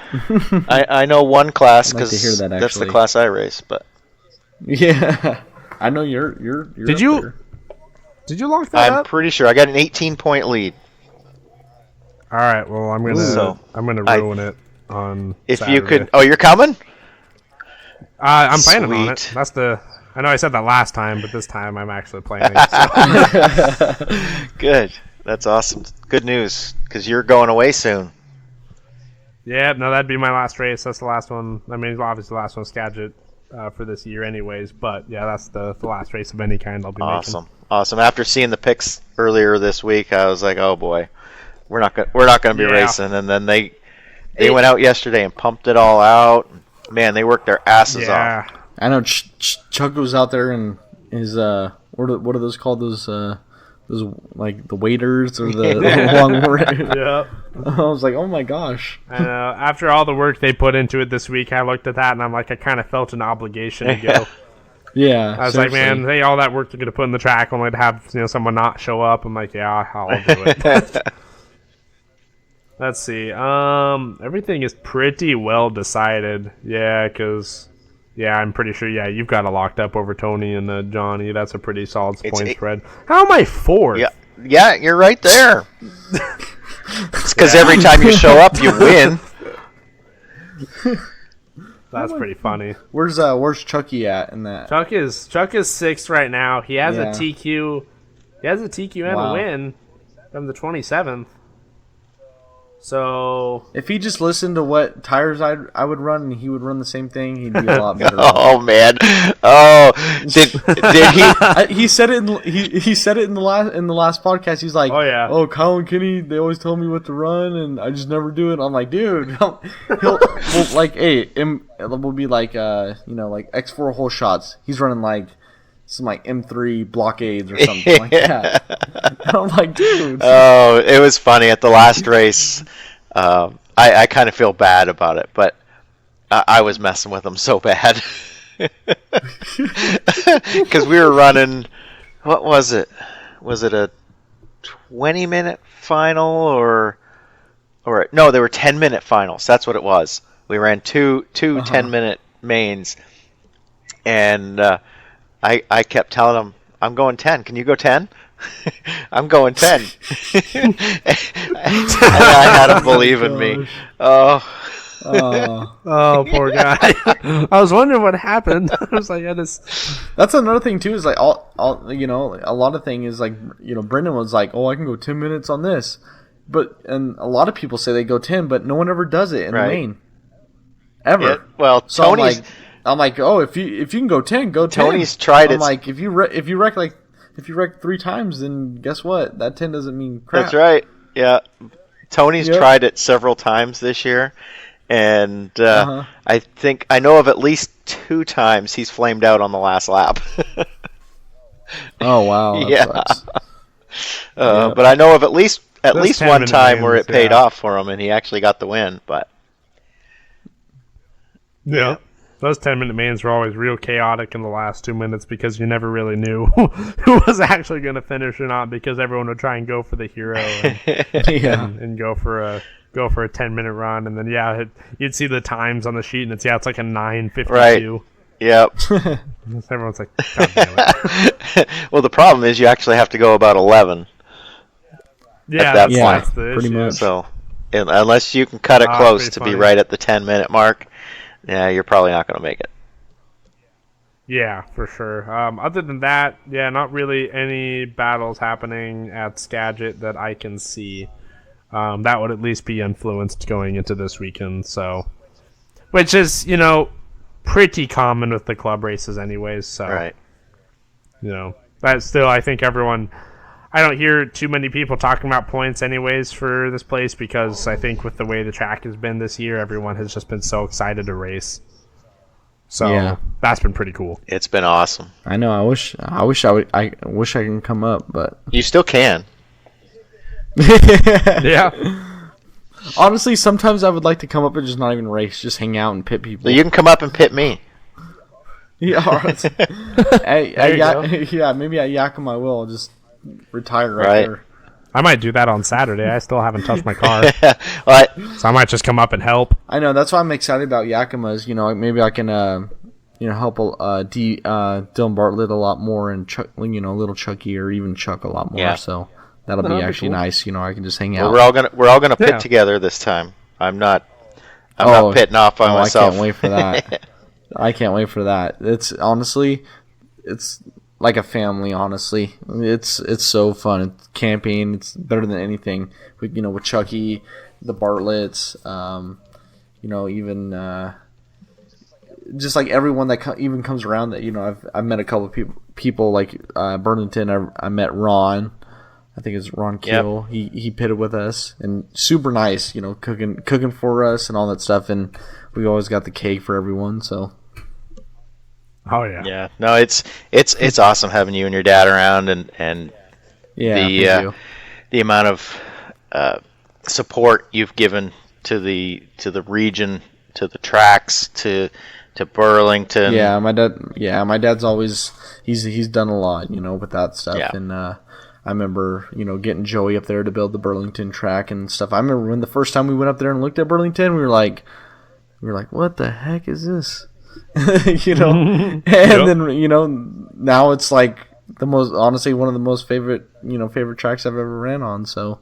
I know one class because that's the class I race. But yeah, I know you're. Did you lock that up? I'm pretty sure I got an 18-point lead. All right, well I'm gonna ruin it on. If Saturday. you could, you're coming. I'm planning on it. That's the. I know I said that last time, but this time I'm actually planning. So. Good. That's awesome. Good news, because you're going away soon. Yeah, no, that'd be my last race. That's the last one. I mean, obviously the last one Skagit for this year anyways, but yeah, that's the last race of any kind I'll be making. Awesome. After seeing the picks earlier this week, I was like, oh boy, we're not gonna be racing. And then they went out yesterday and pumped it all out. Man, they worked their asses off. I know Chuck was out there and his what are those called? Those like the waiters or the long range. Yeah. I was like, oh my gosh. I know. After all the work they put into it this week, I looked at that and I'm like, I kind of felt an obligation to go. Yeah. I was like, man, hey, all that work they're gonna put in the track only to have someone not show up. I'm like, yeah, I'll do it. Let's see. Everything is pretty well decided. Yeah, because. Yeah, I'm pretty sure. Yeah, you've got it locked up over Tony and Johnny. That's a pretty solid point spread. How am I fourth? Yeah, you're right there. It's because every time you show up, you win. That's pretty funny. Where's Chucky at in that? Chuck is 6th right now. He has Yeah. a TQ. He has a TQ and Wow. a win from the 27th. So If he just listened to what tires I would run and he would run the same thing, he'd be a lot better. Oh man! Oh, did he? He said it. He said it in the last podcast. He's like, Oh, yeah. oh, Kyle and Kenny, they always tell me what to run, and I just never do it. I'm like, dude, he'll well, like, hey, it will be like, like X4 whole shots. He's running like some like M3 blockades or something like that. And I'm like, dude. Oh, it was funny at the last race. I kind of feel bad about it, but I was messing with him so bad because we were running. What was it? Was it a 20-minute final or no? They were 10-minute finals. That's what it was. We ran two 10-minute mains, and I kept telling him, "I'm going 10. Can you go 10?" I'm going 10. And I had him believe in me. Oh, Oh, poor guy. I was wondering what happened. I was like, that's another thing too. Is like all a lot of thing is like Brendan was like, oh, I can go 10 minutes on this, and a lot of people say they go 10, but no one ever does it in the main. Ever. yeah, well, So Tony's I'm like, oh, if you can go 10, go 10. Tony's tried I'm it. like, if you wreck 3 times, then guess what? That 10 doesn't mean crap. That's right. Yeah, Tony's Yep. tried it several times this year, and I know of at least 2 times he's flamed out on the last lap. Oh wow. That Yeah. sucks. But I know of at least Those one 10-minute time where it mains, paid yeah. off for him and he actually got the win. But yeah. Those 10-minute mains were always real chaotic in the last 2 minutes because you never really knew who was actually going to finish or not because everyone would try and go for the hero and go for a 10-minute run, and then you'd see the times on the sheet and it's like a 9:52. Right. Yep. Everyone's like, God damn it. Well, the problem is you actually have to go about 11. Yeah, that that's, point. that's the Pretty issue. much. So unless you can cut it close pretty to funny. be right at the 10-minute mark, yeah, you're probably not going to make it. Yeah, for sure. Other than that, not really any battles happening at Skagit that I can see. That would at least be influenced going into this weekend. So, which is pretty common with the club races, anyways. So, Right. But still, I think everyone. I don't hear too many people talking about points, anyways, for this place because I think with the way the track has been this year, everyone has just been so excited to race. So that's been pretty cool. It's been awesome. I know. I wish I can come up, but You still can. Yeah. honestly, sometimes I would like to come up and just not even race, just hang out and pit people. So you can come up and pit me. Yeah, all right. Maybe at Yakima I will just retire right there. Right. I might do that on Saturday. I still haven't touched my car, Well, so I might just come up and help. I know. That's why I'm excited about Yakima. Is maybe I can help Dylan Bartlett a lot more and Chuck, little Chucky or even Chuck a lot more. Yeah. So that'll be That'd be actually cool. nice. I can just hang well, out. we're all gonna pit Yeah. together this time. I'm not pitting off by myself. I can't wait for that. I can't wait for that. It's honestly, it's like a family. Honestly, it's so fun. It's camping. It's better than anything. With Chucky, the Bartletts, even just like everyone that even comes around. That I've met a couple of people like Burlington. I met Ron. I think it's Ron Keel. Yep. He pitted with us and super nice. Cooking for us and all that stuff. And we always got the cake for everyone. So. Oh yeah. Yeah. No, it's awesome having you and your dad around and the amount of support you've given to the region, to the tracks, to Burlington. Yeah, my dad's always he's done a lot, with that stuff. Yeah. And I remember, getting Joey up there to build the Burlington track and stuff. I remember when the first time we went up there and looked at Burlington, we were like, what the heck is this? And then now it's like honestly one of the most favorite tracks I've ever ran on. So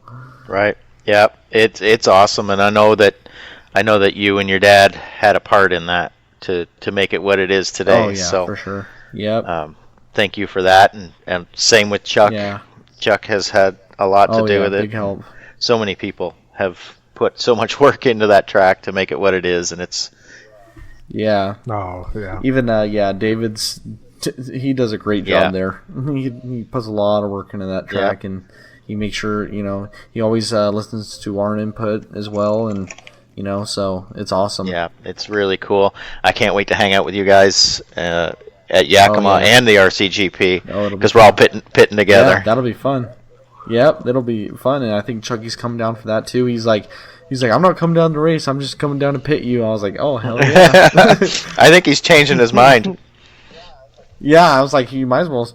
Right. Yeah. It's awesome, and I know that you and your dad had a part in that to make it what it is today. Oh yeah, so for sure. Yep. Thank you for that, and same with Chuck. Yeah. Chuck has had a lot to do with it. Big help. So many people have put so much work into that track to make it what it is, and it's Yeah. Oh, yeah. Even David's he does a great job there. He puts a lot of work into that track, and he makes sure he always listens to our input as well, and so it's awesome. Yeah, it's really cool. I can't wait to hang out with you guys at Yakima and the RCGP because we're all pitting together. Yeah, that'll be fun. Yep, it'll be fun, and I think Chucky's coming down for that too. He's like, I'm not coming down to race. I'm just coming down to pit you. I was like, oh hell yeah. I think he's changing his mind. Yeah, I was like, you might as well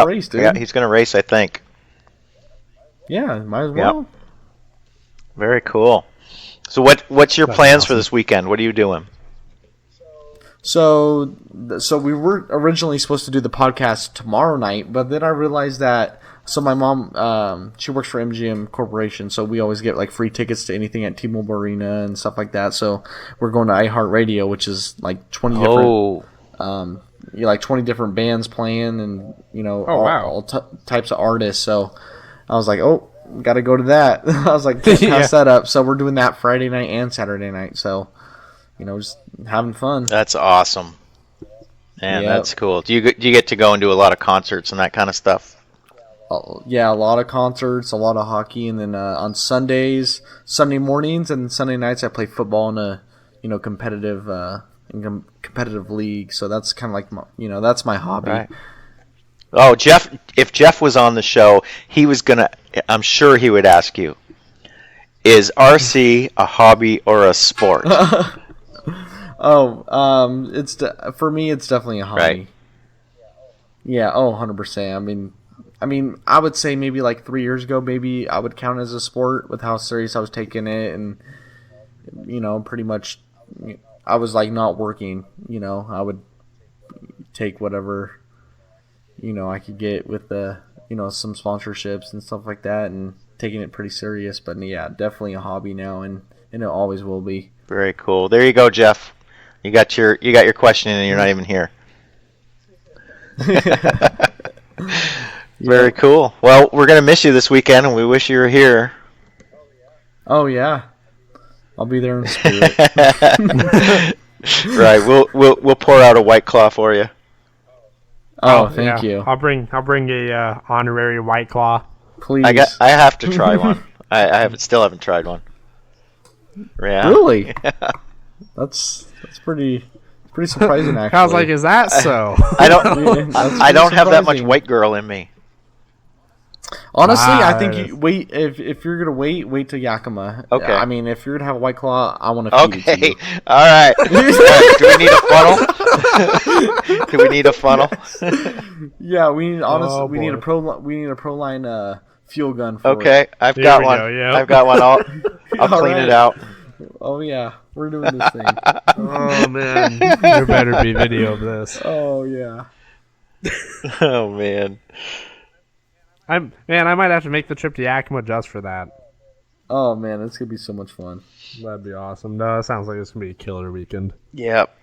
race, dude. Yeah, he's gonna race, I think. Yeah, might as well. Yep. Very cool. So what's your plans for this weekend? What are you doing? So we were originally supposed to do the podcast tomorrow night, but then I realized that. So my mom, she works for MGM Corporation, so we always get like free tickets to anything at T-Mobile Arena and stuff like that. So we're going to iHeartRadio, which is like 20 different, like 20 different bands playing, and all types of artists. So I was like, got to go to that. I was like, can't pass that up. So we're doing that Friday night and Saturday night. So just having fun. That's awesome. Man, that's cool. Do you get to go and do a lot of concerts and that kind of stuff? Yeah, a lot of concerts, a lot of hockey, and then on Sunday mornings and Sunday nights I play football in a competitive league. So that's kind of like that's my hobby. Right. Oh, Jeff! If Jeff was on the show, I'm sure he would ask you, is RC a hobby or a sport? For me, it's definitely a hobby. Right. Yeah. 100%. I mean, I would say maybe like 3 years ago, maybe I would count it as a sport with how serious I was taking it, and pretty much, I was like not working. I would take whatever, I could get with the, some sponsorships and stuff like that, and taking it pretty serious. But yeah, definitely a hobby now, and it always will be. Very cool. There you go, Jeff. You got your question, and you're not even here. Very cool. Well, we're going to miss you this weekend, and we wish you were here. Oh, yeah. I'll be there in spirit. Right. We'll pour out a White Claw for you. Oh, thank you. I'll bring a honorary White Claw. Please. I have to try one. I still haven't tried one. Yeah. Really? That's pretty surprising, actually. I was like, is that so? I don't have that much white girl in me. Honestly, I think you wait. If you're gonna wait till Yakima. Okay. I mean, if you're gonna have a White Claw, I want to feed it to you. All right. Do we need a funnel? Do we need a funnel? Yeah, we need we need a Proline fuel gun. For it. I've got one. I've got one. I'll clean it out. Oh yeah, we're doing this thing. Oh man, there better be video of this. Oh yeah. Oh man. I might have to make the trip to Yakima just for that. Oh man, it's gonna be so much fun. That'd be awesome. No, it sounds like it's gonna be a killer weekend. Yep.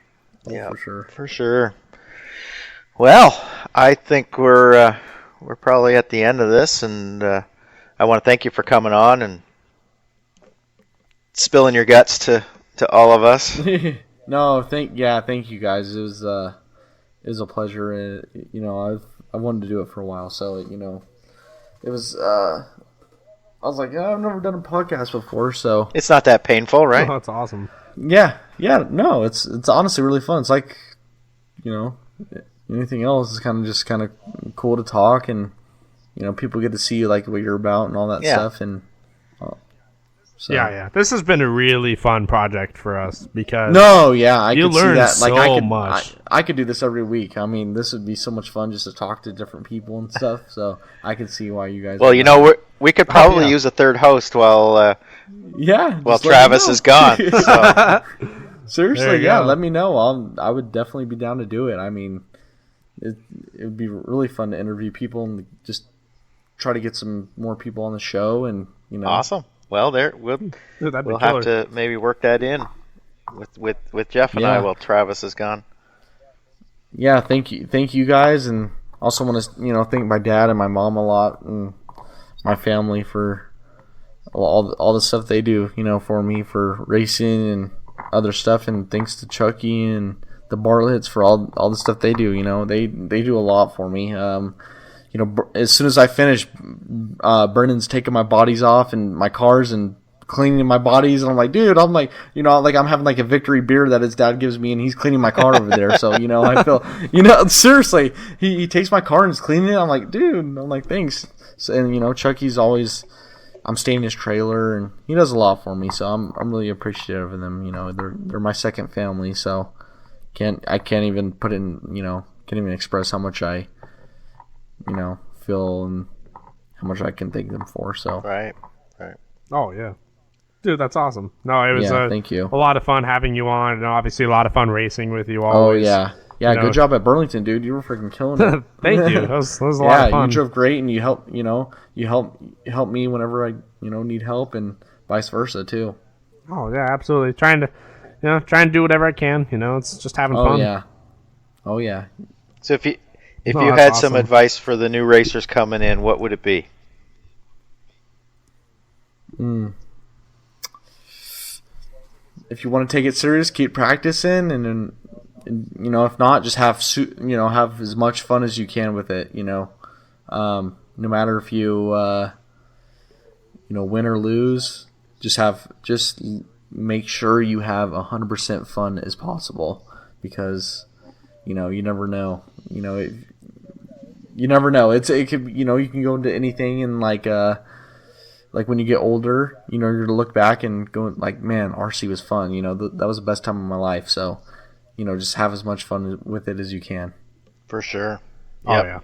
Oh, yeah, for sure. sure. Well, I think we're probably at the end of this, and I want to thank you for coming on and spilling your guts to all of us. No, thank you guys. It was a pleasure, and I wanted to do it for a while, so it was. I was like, I've never done a podcast before, so it's not that painful, right? Oh, that's awesome. Yeah. No, it's honestly really fun. It's like, anything else is kind of cool to talk, and people get to see like what you're about and all that stuff, and. So. Yeah. This has been a really fun project for us because I you could see learn that. Like so much. I could do this every week. I mean, this would be so much fun just to talk to different people and stuff. So I could see why you guys. Well, we could probably use a third host while Travis is gone. So. Seriously, let me know. I would definitely be down to do it. I mean, it would be really fun to interview people and just try to get some more people on the show, and Awesome. Well, we'll have to maybe work that in. with Jeff and I while Travis is gone. Yeah, thank you guys, and also want to thank my dad and my mom a lot, and my family for all the stuff they do for me, for racing and other stuff, and thanks to Chucky and the Bartletts for all the stuff they do. They do a lot for me. As soon as I finish, Brennan's taking my bodies off and my cars and cleaning my bodies, and I'm like, dude, I'm like, I'm having like a victory beer that his dad gives me, and he's cleaning my car over there. So I feel, seriously, he takes my car and is cleaning it. I'm like, dude, I'm like, thanks. So, and Chucky's always, I'm staying in his trailer, and he does a lot for me. So I'm really appreciative of them. They're my second family. So I can't even put in, can't even express how much I, feel and how much I can thank them for. So right. Oh yeah. Dude, that's awesome. No, it was thank you. A lot of fun having you on, and obviously a lot of fun racing with you always. Oh, yeah. Good job at Burlington, dude. You were freaking killing it. Thank you. That was a lot of fun. You drove great, and you help me whenever I, need help, and vice versa, too. Oh, yeah, absolutely. Trying to do whatever I can. It's just having fun. Oh, yeah. So if you had some advice for the new racers coming in, what would it be? If you want to take it serious, keep practicing, and if not, just have as much fun as you can with it. No matter if you win or lose, just make sure you have 100% fun as possible, because you never know. You never know. It could you can go into anything, and like when you get older, you're going to look back and go like, man, RC was fun. That was the best time of my life. So, just have as much fun with it as you can. For sure. Oh, yeah.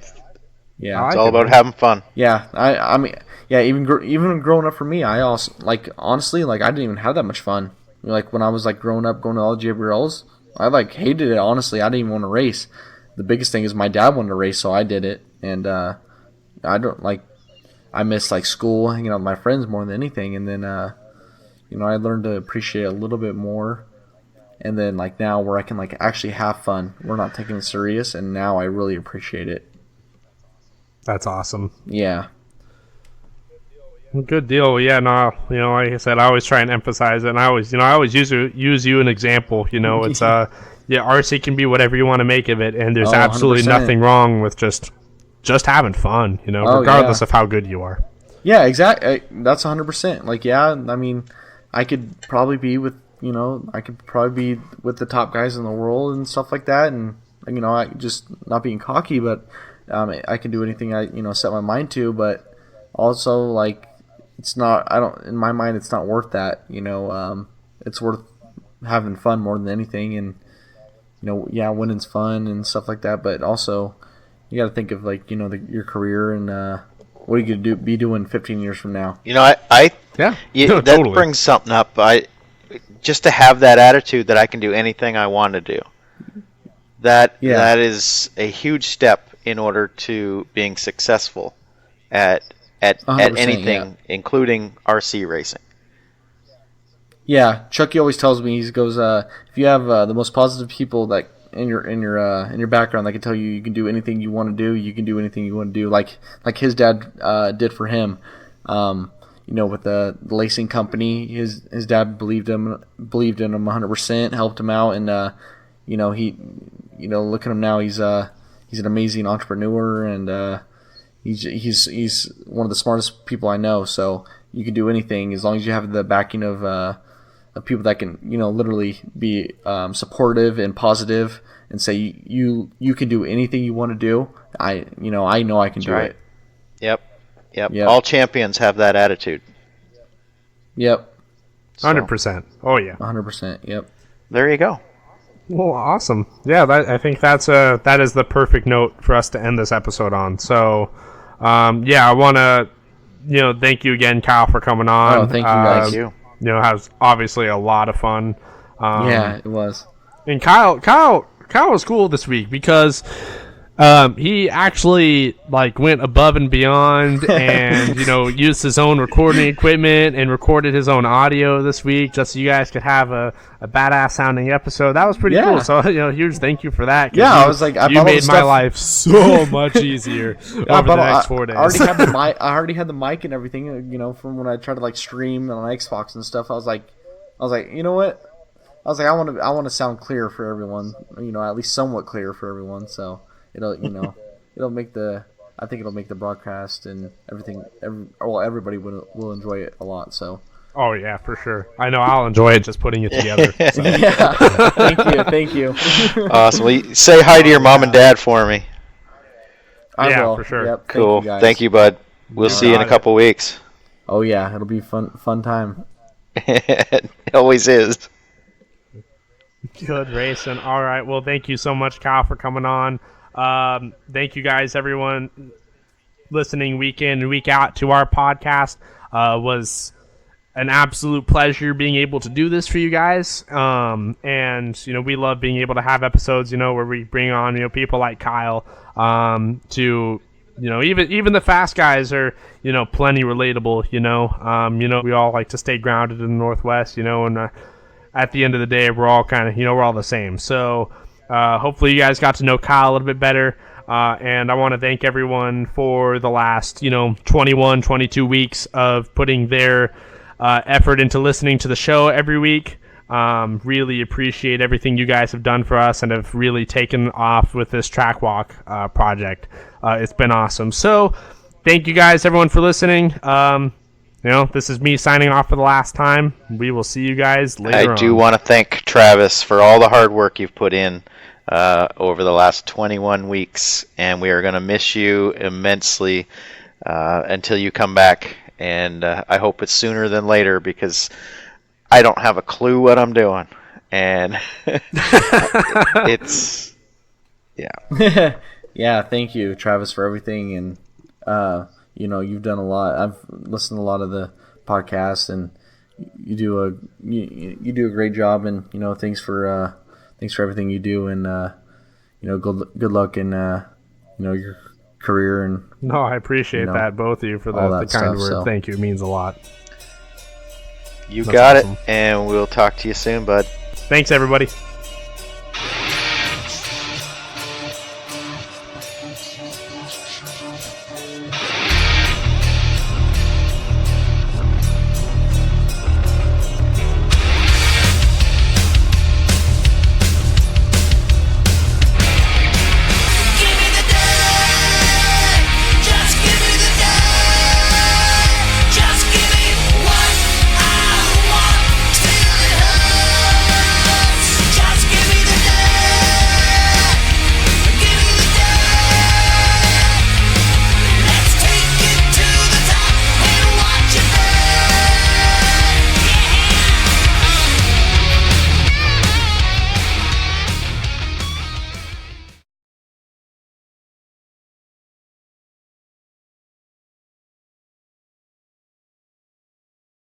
Yeah. It's all about having fun. Yeah. I mean, yeah, even growing up for me, I also, honestly, I didn't even have that much fun. When I was, growing up, going to all the JBLs, I, hated it, honestly. I didn't even want to race. The biggest thing is my dad wanted to race, so I did it. And I don't, I miss school, hanging out with my friends more than anything, and then I learned to appreciate it a little bit more, and then now where I can actually have fun, we're not taking it serious, and now I really appreciate it. That's awesome. Yeah. Good deal. Yeah, no, like I said, I always try and emphasize it, and I always use you an example. It's RC can be whatever you want to make of it, and there's absolutely 100%. nothing wrong with just having fun, regardless of how good you are. Yeah, exactly. That's 100%. I mean, I could probably be with, the top guys in the world and stuff like that, and I just not being cocky, but I can do anything I set my mind to, but also it's not. In my mind, it's not worth that. It's worth having fun more than anything, and winning's fun and stuff like that, but also you got to think of your career and what are you gonna be doing 15 years from now. That totally brings something up. Just to have that attitude that I can do anything I want to do. That is a huge step in order to being successful at anything, including RC racing. Yeah, Chucky always tells me, he goes, if you have the most positive people that in your background that can tell you can do anything you want to do, you can do anything you want to do. Like his dad did for him. With the lacing company, his dad believed in him 100%, helped him out, and he look at him now. He's an amazing entrepreneur, and he's one of the smartest people I know. So you can do anything as long as you have the backing of people that can literally be supportive and positive and say you can do anything you want to do. I know I can do it. Yep. All champions have that attitude. Yep. 100%. Oh yeah. 100%. Yep. There you go. Well, awesome. Yeah, I think that is the perfect note for us to end this episode on. So, I want to thank you again, Kyle, for coming on. Oh, thank you guys. Thank you. Has obviously a lot of fun. Yeah, it was. And Kyle was cool this week because He actually went above and beyond, and used his own recording equipment and recorded his own audio this week, just so you guys could have a badass sounding episode. That was pretty cool. So huge thank you for that. Yeah, I was like, you made my life so much easier over the next 4 days. I already had the mic and everything. From when I tried to stream on Xbox and stuff. I was like, you know what? I was like, I want to sound clear for everyone. At least somewhat clear for everyone. So. It'll make the broadcast and everything. Everybody will enjoy it a lot. So. Oh yeah, for sure. I know I'll enjoy it just putting it together. So. Yeah. Thank you. Awesome. Well, say hi to your mom and dad for me. I will. For sure. Yep. Cool. Thank you, bud. We'll see you in a couple weeks. Oh yeah, it'll be fun time. It always is. Good racing. All right. Well, thank you so much, Kyle, for coming on. Thank you guys, everyone listening week in and week out to our podcast. Was an absolute pleasure being able to do this for you guys. And we love being able to have episodes, where we bring on, people like Kyle, to, even the fast guys are, plenty relatable, we all like to stay grounded in the Northwest, and, at the end of the day, we're all kind of, we're all the same. So, hopefully you guys got to know Kyle a little bit better, and I want to thank everyone for the last 21, 22 weeks of putting their effort into listening to the show every week. Really appreciate everything you guys have done for us and have really taken off with this track walk project. It's been awesome. So thank you guys, everyone, for listening. This is me signing off for the last time. We will see you guys later on. I do want to thank Travis for all the hard work you've put in over the last 21 weeks, and we are going to miss you immensely until you come back, and I hope it's sooner than later because I don't have a clue what I'm doing, and it's, yeah. Yeah, thank you, Travis, for everything, and you've done a lot. I've listened to a lot of the podcasts, and you do a great job. And thanks for everything you do. And good luck in your career. And no, I appreciate that, both of you, for the kind word. So. Thank you. It means a lot. That's got awesome. It, and we'll talk to you soon, bud. Thanks, everybody.